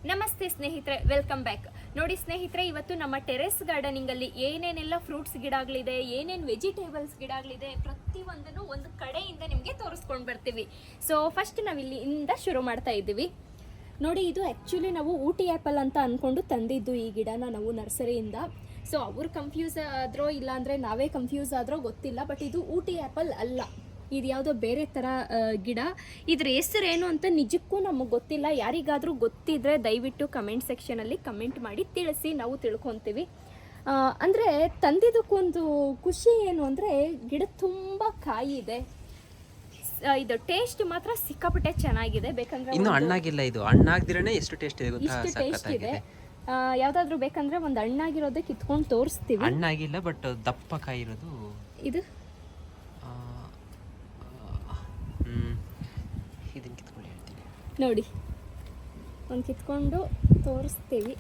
ನಮಸ್ತೆ ಸ್ನೇಹಿತರೆ, welcome back. ನೋಡಿ ಸ್ನೇಹಿತರೆ, ಇವತ್ತು ನಮ್ಮ ಟೆರೆಸ್ ಗಾರ್ಡನಿಂಗಲ್ಲಿ ಏನೇನೆಲ್ಲ ಫ್ರೂಟ್ಸ್ ಗಿಡಗಳಿದೆ, ಏನೇನು ವೆಜಿಟೇಬಲ್ಸ್ ಗಿಡಗಳಿದೆ, ಪ್ರತಿಯೊಂದನ್ನು ಒಂದು ಕಡೆಯಿಂದ ನಿಮಗೆ ತೋರಿಸ್ಕೊಂಡು ಬರ್ತೀವಿ. ಸೊ ಫಸ್ಟ್ ನಾವು ಇಲ್ಲಿಂದ ಶುರು ಮಾಡ್ತಾ ಇದ್ದೀವಿ. ನೋಡಿ, ಇದು ಆ್ಯಕ್ಚುಲಿ ನಾವು ಊಟಿ ಆ್ಯಪಲ್ ಅಂತ ಅಂದ್ಕೊಂಡು ತಂದಿದ್ದು ಈ ಗಿಡನ ನಾವು ನರ್ಸರಿಯಿಂದ. ಸೊ ಅವ್ರು ಕನ್ಫ್ಯೂಸ್ ಆದ್ರೋ ಇಲ್ಲಾಂದರೆ ನಾವೇ ಕನ್ಫ್ಯೂಸ್ ಆದ್ರೋ ಗೊತ್ತಿಲ್ಲ, ಬಟ್ ಇದು ಊಟಿ ಆ್ಯಪಲ್ ಅಲ್ಲ, ಇದು ಯಾವುದೋ ಬೇರೆ ಥರ ಗಿಡ. ಇದ್ರ ಹೆಸರೇನು ಅಂತ ನಿಜಕ್ಕೂ ನಮಗೆ ಗೊತ್ತಿಲ್ಲ. ಯಾರಿಗಾದರೂ ಗೊತ್ತಿದ್ರೆ ದಯವಿಟ್ಟು ಕಮೆಂಟ್ ಸೆಕ್ಷನಲ್ಲಿ ಕಮೆಂಟ್ ಮಾಡಿ ತಿಳಿಸಿ, ನಾವು ತಿಳ್ಕೊತೀವಿ. ಅಂದರೆ ತಂದಿದ್ದಕ್ಕೊಂದು ಖುಷಿ ಏನು ಅಂದರೆ ಗಿಡ ತುಂಬ ಕಾಯಿ ಇದೆ. ಇದು ಟೇಸ್ಟ್ ಮಾತ್ರ ಸಿಕ್ಕಾಪಟ್ಟೆ ಚೆನ್ನಾಗಿದೆ. ಬೇಕಂದ್ರೆ ಇನ್ನು ಹಣ್ಣಾಗಿಲ್ಲ, ಇದು ಹಣ್ಣಾಗ್ದಿರನೇ ಎಷ್ಟು ಟೇಸ್ಟ್ ಇದೆ ಗೊತ್ತಾ? ಇಷ್ಟು ಟೇಸ್ಟ್ ಇದೆ. ಯಾವುದಾದ್ರೂ ಬೇಕಂದ್ರೆ ಒಂದು ಹಣ್ಣಾಗಿರೋದೇ ಕಿತ್ಕೊಂಡು ತೋರಿಸ್ತೀವಿ. ಹಣ್ಣಾಗಿಲ್ಲ, ಬಟ್ ದಪ್ಪ ಕಾಯಿ ಇರೋದು ಇದು. ಇದನ್ನ ಕಿತ್ಕೊಂಡು ಹೇಳ್ತೀನಿ ನೋಡಿ, ಒಂದು ಕಿತ್ಕೊಂಡು ತೋರಿಸ್ತೀವಿ.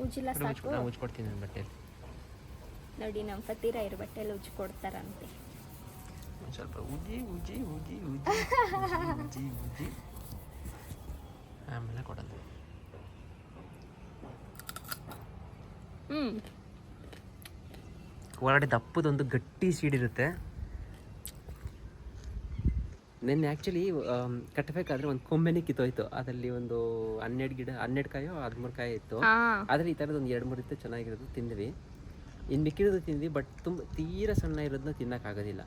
ಉಜ್ಜಿಲ್ಲ ಸಾಕು, ನಾನು ಉಜ್ಕೊಡ್ತೀನಿ ನನ್ನ ಬಟ್ಟೆಯಲ್ಲಿ. ನೋಡಿ, ನಮ್ಮ ಪತಿರ ಇರೋ ಬಟ್ಟೆಯಲ್ಲಿ ಉಜ್ಜಿ ಕೊಡ್ತಾರಂತೆ. ಒಂದು ಸ್ವಲ್ಪ ಉಜ್ಜಿ ಉಜ್ಜಿ ಉಜ್ಜಿ ಉಜ್ಜಿ ಉಜ್ಜಿ ಉಜ್ಜಿ ಆಮೇಲೆ ಕೊಡೋದು. ಒಳಗಡೆ ದಪ್ಪದೊಂದು ಗಟ್ಟಿ ಸೀಡಿರುತ್ತೆ. ನೆನ್ನೆ ಆ್ಯಕ್ಚುಲಿ ಕಟ್ಟಬೇಕಾದ್ರೆ ಒಂದು ಕೊಂಬೆನೇ ಕಿತ್ತೋಯ್ತು. ಅದರಲ್ಲಿ ಒಂದು 12 ಕಾಯೋ 13 ಕಾಯಿ ಇತ್ತು. ಆದರೆ ಈ ಥರದ್ದು ಒಂದು 2-3 ಇತ್ತು, ಚೆನ್ನಾಗಿರೋದು ತಿಂದ್ವಿ. ಇನ್ನು ಮಿಕ್ಕಿರೋದು ತಿಂದ್ವಿ, ಬಟ್ ತುಂಬ ತೀರಾ ಸಣ್ಣ ಇರೋದನ್ನ ತಿನ್ನೋಕ್ಕಾಗೋದಿಲ್ಲ.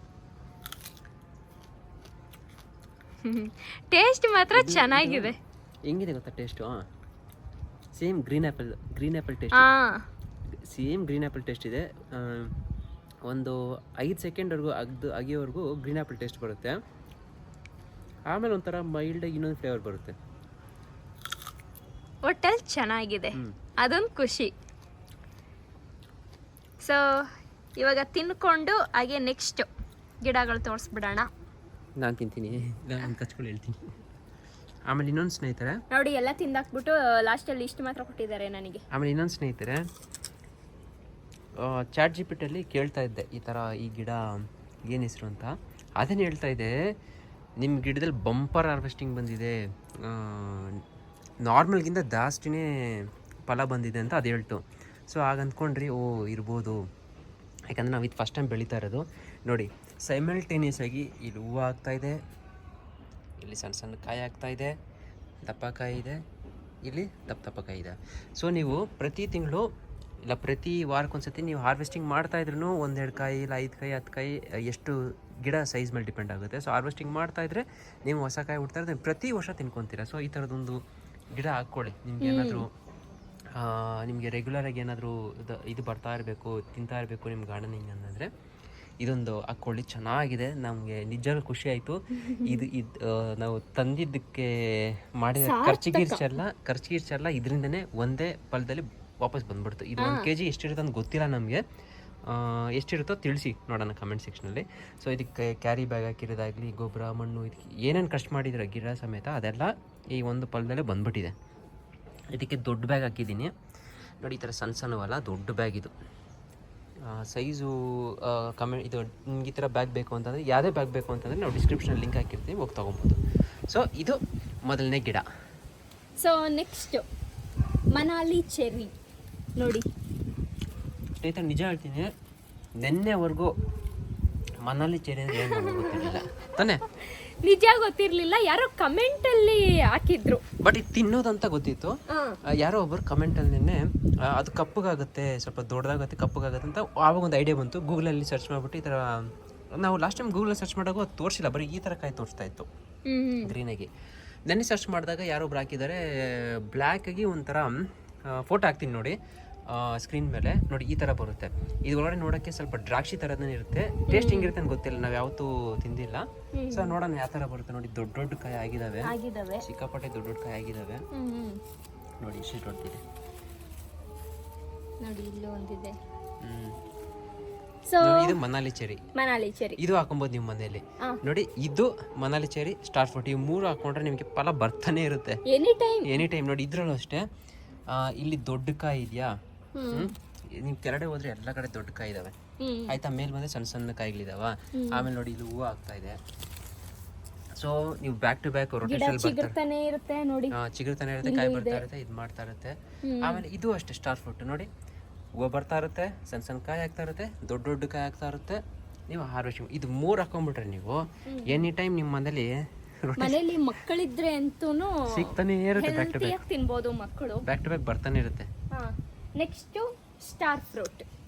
ಟೇಸ್ಟ್ ಮಾತ್ರ ಚೆನ್ನಾಗಿದೆ. ಹೆಂಗಿದೆ ಗೊತ್ತಾ taste? Same green apple taste, same green apple taste ಇದೆ. ಒಂದು 5 ಸೆಕೆಂಡ್ವರೆಗೂ ಅಗಿಯೋವರೆಗೂ ಗ್ರೀನ್ ಆ್ಯಪಲ್ ಟೇಸ್ಟ್ ಬರುತ್ತೆ. ಆಮೇಲೆ ಒಂಥರ ಮೈಲ್ಡಾಗಿ ಇನ್ನೊಂದು ಫ್ಲೇವರ್ ಬರುತ್ತೆ. ಒಟ್ಟಲ್ಲಿ ಚೆನ್ನಾಗಿದೆ, ಅದೊಂದು ಖುಷಿ. ಸೊ ಇವಾಗ ತಿನ್ಕೊಂಡು ಹಾಗೆ ನೆಕ್ಸ್ಟ್ ಗಿಡಗಳು ತೋರಿಸ್ಬಿಡೋಣ. ನಾನು ತಿಂತೀನಿ, ನಾನು ಕಚ್ಕೊಂಡು ಹೇಳ್ತೀನಿ. ಆಮೇಲೆ ಇನ್ನೊಂದು ಸ್ನೇಹಿತರೆ ನೋಡಿ, ಎಲ್ಲ ತಿಂದಾಕ್ಬಿಟ್ಟು ಲಾಸ್ಟಲ್ಲಿ ಇಷ್ಟು ಮಾತ್ರ ಕೊಟ್ಟಿದ್ದಾರೆ ನನಗೆ. ಆಮೇಲೆ ಇನ್ನೊಂದು ಸ್ನೇಹಿತರೆ, ಚಾಟ್ GPT ಅಲ್ಲಿ ಕೇಳ್ತಾ ಇದ್ದೆ ಈ ಥರ ಈ ಗಿಡ ಏನು ಹೆಸರು ಅಂತ. ಅದನ್ನು ಹೇಳ್ತಾ ಇದೆ, ನಿಮ್ಮ ಗಿಡದಲ್ಲಿ ಬಂಪರ್ ಹಾರ್ವೆಸ್ಟಿಂಗ್ ಬಂದಿದೆ, ನಾರ್ಮಲ್ಗಿಂತ ಜಾಸ್ತಿನೇ ಫಲ ಬಂದಿದೆ ಅಂತ ಅದು ಹೇಳ್ತು. ಸೊ ಆಗ ಅಂದ್ಕೊಂಡ್ರಿ, ಓ ಇರ್ಬೋದು, ಯಾಕಂದರೆ ನಾವು ಇದು ಫಸ್ಟ್ ಟೈಮ್ ಬೆಳೀತಾ ಇರೋದು. ನೋಡಿ, ಸೈಮಲ್ಟೇನಿಯಸ್ ಆಗಿ ಇಲ್ಲಿ ಹೂವು ಆಗ್ತಾಯಿದೆ, ಇಲ್ಲಿ ಸಣ್ಣ ಸಣ್ಣ ಕಾಯಿ ಆಗ್ತಾಯಿದೆ, ದಪ್ಪ ಕಾಯಿ ಇದೆ, ಇಲ್ಲಿ ದಪ್ಪ ಕಾಯಿ ಇದೆ. ಸೊ ನೀವು ಪ್ರತಿ ತಿಂಗಳು ಇಲ್ಲ ಪ್ರತಿ ವಾರಕ್ಕೊಂದ್ಸತಿ ನೀವು ಹಾರ್ವೆಸ್ಟಿಂಗ್ ಮಾಡ್ತಾಯಿದ್ರೂ 1-2 ಕಾಯಿ ಇಲ್ಲ 5 ಕಾಯಿ 10 ಕಾಯಿ, ಎಷ್ಟು ಗಿಡ ಸೈಜ್ ಮೇಲೆ ಡಿಪೆಂಡ್ ಆಗುತ್ತೆ. ಸೊ ಹಾರ್ವೆಸ್ಟಿಂಗ್ ಮಾಡ್ತಾಯಿದ್ರೆ ನೀವು ಹೊಸ ಕಾಯಿ ಹುಡ್ತಾ ಇದ್ರೆ ಪ್ರತಿ ವರ್ಷ ತಿನ್ಕೊತೀರಾ. ಸೊ ಈ ಥರದೊಂದು ಗಿಡ ಹಾಕ್ಕೊಳ್ಳಿ. ನಿಮ್ಗೆ ಏನಾದರೂ ನಿಮಗೆ ರೆಗ್ಯುಲರಾಗಿ ಏನಾದರೂ ಇದು ಬರ್ತಾ ಇರಬೇಕು, ತಿಂತಾ ಇರಬೇಕು ನಿಮ್ಮ ಗಾರ್ಡನಿಂಗ್ ಅನ್ನಂದರೆ ಇದೊಂದು ಹಾಕ್ಕೊಳ್ಳಿ. ಚೆನ್ನಾಗಿದೆ, ನಮಗೆ ನಿಜವಾಗ್ಲೂ ಖುಷಿ ಆಯಿತು. ಇದು ನಾವು ತಂದಿದ್ದಕ್ಕೆ ಮಾಡಿದ ಖರ್ಚಿಗಿರ್ಚೆಲ್ಲ ಇದರಿಂದನೇ ಒಂದೇ ಫಲದಲ್ಲಿ ವಾಪಸ್ ಬಂದ್ಬಿಡ್ತು. ಇದು 1 kg ಎಷ್ಟಿರುತ್ತೆ ಅಂತ ಗೊತ್ತಿಲ್ಲ ನಮಗೆ, ಎಷ್ಟಿರುತ್ತೋ ತಿಳಿಸಿ ನೋಡೋಣ ಕಮೆಂಟ್ ಸೆಕ್ಷನಲ್ಲಿ. ಸೊ ಇದಕ್ಕೆ ಕ್ಯಾರಿ ಬ್ಯಾಗ್ ಹಾಕಿರೋದಾಗಲಿ, ಗೊಬ್ಬರ, ಮಣ್ಣು, ಇದಕ್ಕೆ ಏನೇನು ಖರ್ಚು ಮಾಡಿದ್ರೆ ಗಿಡ ಸಮೇತ ಅದೆಲ್ಲ ಈ ಒಂದು ಫಲದಲ್ಲೇ ಬಂದ್ಬಿಟ್ಟಿದೆ. ಇದಕ್ಕೆ ದೊಡ್ಡ ಬ್ಯಾಗ್ ಹಾಕಿದ್ದೀನಿ ನೋಡಿ, ಈ ಥರ ಸಣ್ಣವಲ್ಲ, ದೊಡ್ಡ ಬ್ಯಾಗ್ ಇದು. ಸೈಜು ಇದು ನಿಮ್ಗೆ ಈ ಥರ ಬ್ಯಾಗ್ ಬೇಕು ಅಂತಂದರೆ, ಯಾವುದೇ ಬ್ಯಾಗ್ ಬೇಕು ಅಂತಂದರೆ ನಾವು ಡಿಸ್ಕ್ರಿಪ್ಷನಲ್ಲಿ ಲಿಂಕ್ ಹಾಕಿರ್ತೀವಿ, ಹೋಗಿ ತೊಗೊಬೋದು. ಸೊ ಇದು ಮೊದಲನೇ ಗಿಡ. So next Manali cherry. ನೋಡಿ ಸ್ನೇಹಿತರೆ, ನಿಜ ಹೇಳ್ತೀನಿ, ನೆನ್ನೆವರೆಗೂ ಮನಾಲಿ ಚೆರ್ರಿ ಅಂದರೆ ಏನು ನಮಗೆ ಗೊತ್ತಿರಲಿಲ್ಲ ತಾನೇ? ನಿಜ ಗೊತ್ತಿರಲಿಲ್ಲ, ಯಾರೋ ಕಮೆಂಟಲ್ಲಿ ಹಾಕಿದ್ರು. ಬಟ್ ಇದು ತಿನ್ನೋದಂತ ಗೊತ್ತಿತ್ತು. ಯಾರೋ ಒಬ್ಬರು ಕಮೆಂಟಲ್ಲಿ ನಿನ್ನೆ ಅದು ಕಪ್ಪಗಾಗುತ್ತೆ, ಸ್ವಲ್ಪ ದೊಡ್ಡದಾಗುತ್ತೆ, ಕಪ್ಪಗಾಗುತ್ತೆ ಅಂತ ಆವಾಗ ಒಂದು ಐಡಿಯಾ ಬಂತು. ಗೂಗಲಲ್ಲಿ ಸರ್ಚ್ ಮಾಡಿಬಿಟ್ಟು ಈ ಥರ, ನಾವು ಲಾಸ್ಟ್ ಟೈಮ್ ಗೂಗಲಲ್ಲಿ ಸರ್ಚ್ ಮಾಡಿದಾಗ ಅದು ತೋರಿಸಿಲ್ಲ, ಬರೀ ಈ ಥರ ಕಾಯಿ ತೋರಿಸ್ತಾ ಇತ್ತು ಗ್ರೀನಾಗಿ. ನೆನ್ನೆ ಸರ್ಚ್ ಮಾಡಿದಾಗ ಯಾರೊಬ್ರು ಹಾಕಿದ್ದಾರೆ ಬ್ಲ್ಯಾಕಾಗಿ ಒಂಥರ, ಫೋಟೋ ಹಾಕ್ತೀನಿ ನೋಡಿ ಸ್ಕ್ರೀನ್ ಮೇಲೆ, ನೋಡಿ ಈ ಥರ ಬರುತ್ತೆ. ಇದು ಒಳಗಡೆ ನೋಡೋಕ್ಕೆ ಸ್ವಲ್ಪ ದ್ರಾಕ್ಷಿ ಥರನೇ ಇರುತ್ತೆ. ಟೇಸ್ಟ್ ಹೆಂಗಿರುತ್ತೆ ಅಂತ ಗೊತ್ತಿಲ್ಲ, ನಾವು ಯಾವತ್ತೂ ತಿಂದಿಲ್ಲ. ಸೊ ನೋಡೋಣ ಯಾವ ಥರ ಬರುತ್ತೆ. ನೋಡಿ, ದೊಡ್ಡ ಕಾಯಿ ಆಗಿದ್ದಾವೆ, ಸಿಕ್ಕಾಪಟ್ಟೆ ದೊಡ್ಡ ಕಾಯಿ ಆಗಿದ್ದಾವೆ. ನೋಡಿ ಇಷ್ಟು ದೊಡ್ಡದಿದೆ ನೋಡಿ, ಇಲ್ಲೂ ಒಂದಿದೆ. ಸೊ ಇದು ಮನಾಲಿ ಚೆರಿ, ಇದು ಹಾಕೊಬೋದು ನೀವು ಮನೆಯಲ್ಲಿ. ನೋಡಿ, ಇದು ಮನಾಲಿ ಚೆರಿ, ಸ್ಟಾರ್ ಫ್ರೂಟ್, ಇವು 3 ಹಾಕೊಂಡ್ರೆ ನಿಮಗೆ ಫಲ ಬರ್ತಾನೆ ಇರುತ್ತೆ ಎನಿ ಟೈಮ್. ನೋಡಿ ಇದ್ರಲ್ಲೂ ಅಷ್ಟೇ, ಇಲ್ಲಿ ದೊಡ್ಡ ಕಾಯಿ ಇದೆಯಾ, ನೀವು ಕೆಳಗಡೆ ಹೋದ್ರೆ ಎಲ್ಲ ಕಡೆ ದೊಡ್ಡ ಕಾಯಿ ಇದಾವೆ ಆಯ್ತಾ, ಮೇಲ್ ಬಂದ್ರೆ ಸಣ್ಣ ಸಣ್ಣ ಕಾಯಿಗಳಿದಾವ. ಆಮೇಲೆ ನೋಡಿ ಇಲ್ಲಿ ಹೂವು ಆಗ್ತಾ ಇದೆ. ಸೊ ನೀವು ಬ್ಯಾಕ್ ಟು ಬ್ಯಾಕ್ ಗಿಡ ರೊಟೇಷನ್ ಬರ್ತಾರೆ, ಚಿಗುರ್ತಾನೆ ಇರುತ್ತೆ ನೋಡಿ. ಚಿಗುರ್ತಾನೆ ಇರುತ್ತೆ, ಕಾಯಿ ಬರ್ತಾ ಇರುತ್ತೆ, ಇದು ಮಾಡ್ತಾ ಇರುತ್ತೆ. ಆಮೇಲೆ ಇದು ಅಷ್ಟೇ ಸ್ಟಾರ್ ಫ್ರೂಟ್ ನೋಡಿ, ಹೂವು ಬರ್ತಾ ಇರುತ್ತೆ, ಸಣ್ಣ ಸಣ್ಣ ಕಾಯಿ ಆಗ್ತಾ ಇರುತ್ತೆ, ದೊಡ್ಡ ದೊಡ್ಡ ಕಾಯಿ ಆಗ್ತಾ ಇರುತ್ತೆ. ನೀವು ಹಾರ್ವೆಸ್ಟಿಂಗ್ ಇದು 3 ಹಾಕೊಂಡ್ಬಿಟ್ರೆ ನೀವು ಎನಿ ಟೈಮ್ ನಿಮ್ಮ ಮನೇಲಿ ಮಕ್ಕಳಿದ್ರೆ ಅಂತೂ ಸಿಗ್ತಾನೆ ಇರುತ್ತೆ, ಬ್ಯಾಕ್ ಟು ಬ್ಯಾಕ್ ಹೆಲ್ತಿಯಾಗಿ ತಿನ್ಬೋದು ಮಕ್ಕಳು. ಬ್ಯಾಕ್ ಟು ಬ್ಯಾಕ್ ಬರ್ತಾನೆ ಇರುತ್ತೆ. Next star fruit.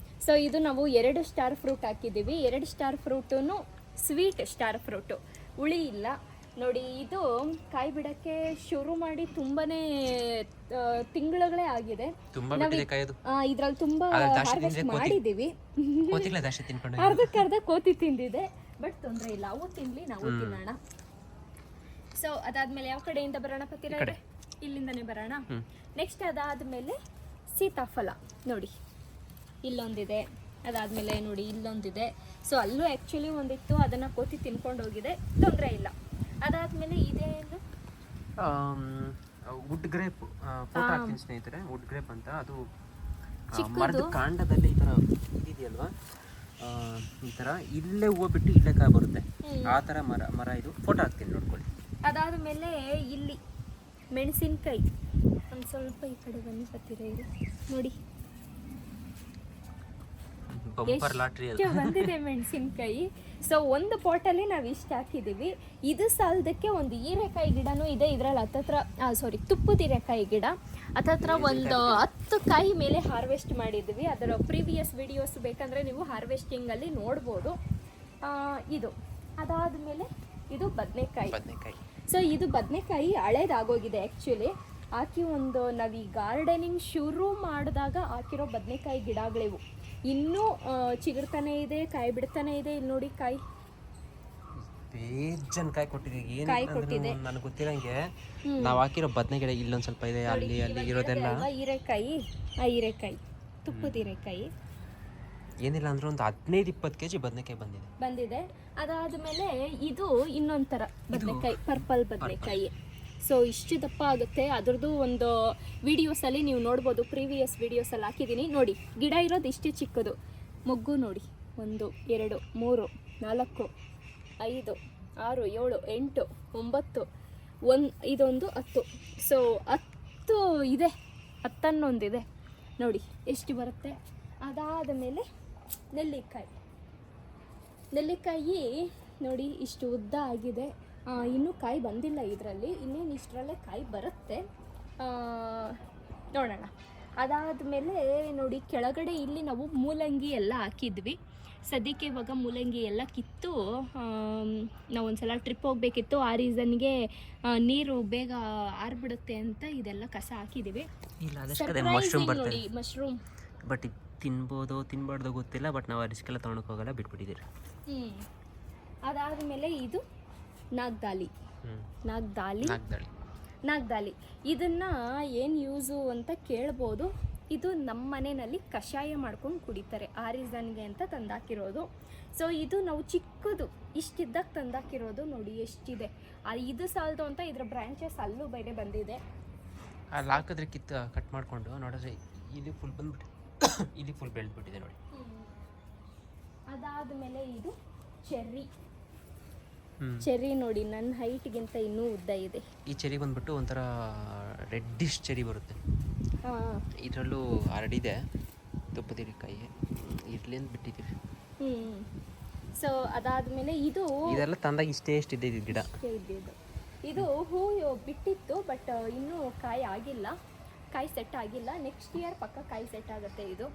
ಸೊ ಇದು ನಾವು 2 ಸ್ಟಾರ್ ಫ್ರೂಟ್ ಹಾಕಿದ್ದೀವಿ. 2 star fruit sweet star fruit, ಹುಳಿ ಇಲ್ಲ ನೋಡಿ. ಇದು ಕಾಯಿ ಬಿಡಕ್ಕೆ ಶುರು ಮಾಡಿ ತುಂಬಾನೇ ತಿಂಗಳುಗಳೇ ಆಗಿದೆ. ಇದ್ರಲ್ಲಿ ತುಂಬಾ ಹಾರ್ವೆಸ್ಟ್ ಮಾಡಿದೀವಿ. ಅರ್ಧಕ್ಕರ್ಧ ಕೋತಿ ತಿಂದಿದೆ, ಬಟ್ ತೊಂದರೆ ಇಲ್ಲ, ಅವು ತಿನ್ಲಿ, ನಾವು ತಿನ್ನೋಣ. ಸೊ ಅದಾದ್ಮೇಲೆ ಯಾವ ಕಡೆಯಿಂದ ಬರೋಣ ಪತಿರಾಯ್ರೆ? ಇಲ್ಲಿಂದನೇ ಬರೋಣ. ನೆಕ್ಸ್ಟ್ ಅದಾದ್ಮೇಲೆ ಸೀತಾಫಲ ನೋಡಿ, ಇಲ್ಲೊಂದಿದೆ. ಅದಾದ್ಮೇಲೆ ನೋಡಿ ಇಲ್ಲೊಂದಿದೆ. ಸೊ ಅಲ್ಲೂ ಆ್ಯಕ್ಚುಲಿ ಒಂದಿತ್ತು, ಅದನ್ನು ಕೋತಿ ತಿನ್ಕೊಂಡು ಹೋಗಿದೆ, ತೊಂದರೆ ಇಲ್ಲ. ಅದಾದ್ಮೇಲೆ ಇದೇನು ವುಡ್ ಗ್ರೇಪ್ ಫೋಟೋ ಹಾಕ್ತೀನಿ ಸ್ನೇಹಿತರೆ. ವುಡ್ ಗ್ರೇಪ್ ಅಂತ, ಅದು ಮರದ ಕಾಂಡದಲ್ಲಿ ಈ ಥರ ಇದೆಯಲ್ವಾ, ಈ ಥರ ಇಲ್ಲೇ ಹೂವು ಬಿಟ್ಟು ಇಲ್ಲೇ ಕಾಯಿ ಬರುತ್ತೆ, ಆ ಥರ ಮರ ಇದು. ಫೋಟೋ ಹಾಕ್ತೀನಿ ನೋಡ್ಕೊಳ್ಳಿ. ಅದಾದಮೇಲೆ ಇಲ್ಲಿ ಮೆಣಸಿನ್ಕಾಯಿ, ಒಂದು ಸ್ವಲ್ಪ ಈ ಕಡೆ ಬನ್ನಿ ಪತ್ತಿರ ನೋಡಿ, ಬಂದಿದೆ ಮೆಣಸಿನ್ಕಾಯಿ. ಸೊ ಒಂದು ಪಾಟಲ್ಲಿ ನಾವು ಇಷ್ಟು ಹಾಕಿದ್ದೀವಿ. ಇದು ಸಾಲದಕ್ಕೆ ಒಂದು ಹೀರೆಕಾಯಿ ಗಿಡನೂ ಇದೆ ಇದರಲ್ಲಿ. ತುಪ್ಪದ ಹೀರೆಕಾಯಿ ಗಿಡ ಹತ್ತತ್ರ ಒಂದು 10 ಕಾಯಿ ಮೇಲೆ ಹಾರ್ವೆಸ್ಟ್ ಮಾಡಿದ್ವಿ. ಅದರ ಪ್ರೀವಿಯಸ್ ವಿಡಿಯೋಸ್ ಬೇಕಂದರೆ ನೀವು ಹಾರ್ವೆಸ್ಟಿಂಗಲ್ಲಿ ನೋಡ್ಬೋದು. ಇದು ಅದಾದಮೇಲೆ ಇದು ಬದನೆಕಾಯಿ. ಸೊ ಇದು ಬದನೆಕಾಯಿ ಹಳೇದಾಗೋಗಿದೆ ಆ್ಯಕ್ಚುಲಿ. ಹಾಕಿ ನಾವು ಈ ಗಾರ್ಡನಿಂಗ್ ಶುರು ಮಾಡಿದಾಗ ಹಾಕಿರೋ ಬದನೆಕಾಯಿ ಗಿಡಗಳಿವು. ಇನ್ನೂ ಚಿಗುರ್ತಾನೆ ಇದೆ, ಕಾಯಿ ಬಿಡ್ತಾನೆ ಇದೆ. ಇಲ್ಲಿ ನೋಡಿ ಕಾಯಿ, ಬೇಜನ್ ಕಾಯಿ ಕೊಟ್ಟಿದೆ. ನನಗೆ ಗೊತ್ತಿರಂಗೆ ನಾವು ಹಾಕಿರೋ ಬದನೆ ಗಿಡ ಇಲ್ಲೊಂದು ಸ್ವಲ್ಪ ಇದೆ, ಅಲ್ಲಿ ಇರೋದೆಲ್ಲ ಹೀರೆಕಾಯಿ, ತುಪ್ಪದ ಹೀರೆಕಾಯಿ. ಏನಿಲ್ಲ ಅಂದ್ರೆ ಒಂದು 15-20 kg ಬದನೆಕಾಯಿ ಬಂದಿದೆ. ಅದಾದ್ಮೇಲೆ ಇದು ಇನ್ನೊಂದು ಥರ ಬದನೆಕಾಯಿ, ಪರ್ಪಲ್ ಬದನೆಕಾಯಿ. ಸೊ ಇಷ್ಟು ದಪ್ಪ ಆಗುತ್ತೆ. ಅದ್ರದ್ದು ಒಂದು ವಿಡಿಯೋಸಲ್ಲಿ ನೀವು ನೋಡ್ಬೋದು, ಪ್ರೀವಿಯಸ್ ವಿಡಿಯೋಸಲ್ಲಿ ಹಾಕಿದ್ದೀನಿ ನೋಡಿ. ಗಿಡ ಇರೋದು ಇಷ್ಟೇ ಚಿಕ್ಕದು, ಮೊಗ್ಗು ನೋಡಿ, 1 2 3 4 5 6 7 8 9 ಇದೊಂದು 10. ಸೊ 10 ಇದೆ, 10 ನೋಡಿ ಎಷ್ಟು ಬರುತ್ತೆ. ಅದಾದ ಮೇಲೆ ನೆಲ್ಲಿಕಾಯಿ ನೋಡಿ, ಇಷ್ಟು ಉದ್ದ ಆಗಿದೆ. ಇನ್ನೂ ಕಾಯಿ ಬಂದಿಲ್ಲ ಇದರಲ್ಲಿ, ಇನ್ನೇನು ಇಷ್ಟರಲ್ಲೇ ಕಾಯಿ ಬರುತ್ತೆ, ನೋಡೋಣ. ಅದಾದಮೇಲೆ ನೋಡಿ ಕೆಳಗಡೆ ಇಲ್ಲಿ ನಾವು ಮೂಲಂಗಿ ಎಲ್ಲ ಹಾಕಿದ್ವಿ. ಸದ್ಯಕ್ಕೆ ಇವಾಗ ಮೂಲಂಗಿ ಎಲ್ಲ ಕಿತ್ತು ನಾವು ಒಂದ್ಸಲ ಟ್ರಿಪ್ ಹೋಗಬೇಕಿತ್ತು. ಆ ರೀಸನ್ಗೆ ನೀರು ಬೇಗ ಆರ್ಬಿಡುತ್ತೆ ಅಂತ ಇದೆಲ್ಲ ಕಸ ಹಾಕಿದ್ದೀವಿ. ನೋಡಿ ಮಶ್ರೂಮ್, ಬಟ್ ತಿನ್ಬೋದು ತಿನ್ಬಾರ್ದು ಗೊತ್ತಿಲ್ಲ, ಬಟ್ ನಾವು ರಿಸ್ಕೆಲ್ಲ ತೊಗೊಂಡೋಗಿ ಹೋಗಲ್ಲ, ಬಿಟ್ಬಿಟ್ಟಿದ್ದೀರಿ. ಅದಾದಮೇಲೆ ಇದು ನಾಗ್ದಾಲಿ. ಇದನ್ನು ಏನು ಯೂಸು ಅಂತ ಕೇಳ್ಬೋದು. ಇದು ನಮ್ಮ ಮನೆಯಲ್ಲಿ ಕಷಾಯ ಮಾಡ್ಕೊಂಡು ಕುಡಿತಾರೆ, ಆ ರೀಸನ್ಗೆ ಅಂತ ತಂದಾಕಿರೋದು. ಸೊ ಇದು ನಾವು ಚಿಕ್ಕದು ಇಷ್ಟಿದ್ದಾಗ ತಂದಾಕಿರೋದು ನೋಡಿ ಎಷ್ಟಿದೆ. ಇದು ಸಾಲದು ಅಂತ ಇದರ ಬ್ರಾಂಚಸ್ ಅಲ್ಲೂ ಬೇರೆ ಬಂದಿದೆ. ಅಲ್ಲಿ ಹಾಕಿದ್ರೆ ಕಟ್ ಮಾಡಿಕೊಂಡು ನೋಡಿದ್ರೆ ಇಲ್ಲಿ ಫುಲ್ ಬಂದ್ಬಿಟ್ಟು ಇಲ್ಲಿ ಫುಲ್ ಬೆಳೆದ್ಬಿಟ್ಟಿದೆ ನೋಡಿ. ಅದಾದಮೇಲೆ ಇದು ಚೆರ್ರಿ ನೋಡಿ, ನನ್ನ ಹೈಟ್ಗಿಂತ ಇನ್ನೂ ಉದ್ದ ಇದೆ. ಈ ಚೆರಿ ಬಂದ್ಬಿಟ್ಟು ಒಂಥರ ರೆಡ್ಡಿಶ್ ಚೆರಿ ಬರುತ್ತೆ. ಇದರಲ್ಲೂ ಹರಡಿದೆ ತುಪ್ಪದ ಹೀರೆಕಾಯಿ, ಇರ್ಲಿಂದ ಬಿಟ್ಟಿದ್ದೀವಿ. ಸೊ ಅದಾದಮೇಲೆ ಇದೆಲ್ಲ ತಂದಾಗ ಎಷ್ಟಿದೆ ಇದು ಗಿಡ. ಇದು ಹೂವು ಬಿಟ್ಟಿತ್ತು, ಬಟ್ ಇನ್ನೂ ಕಾಯಿ ಸೆಟ್ ಆಗಿಲ್ಲ. ನೆಕ್ಸ್ಟ್ ಇಯರ್ ಪಕ್ಕ ಕಾಯಿ ಸೆಟ್ ಆಗುತ್ತೆ ಇದು.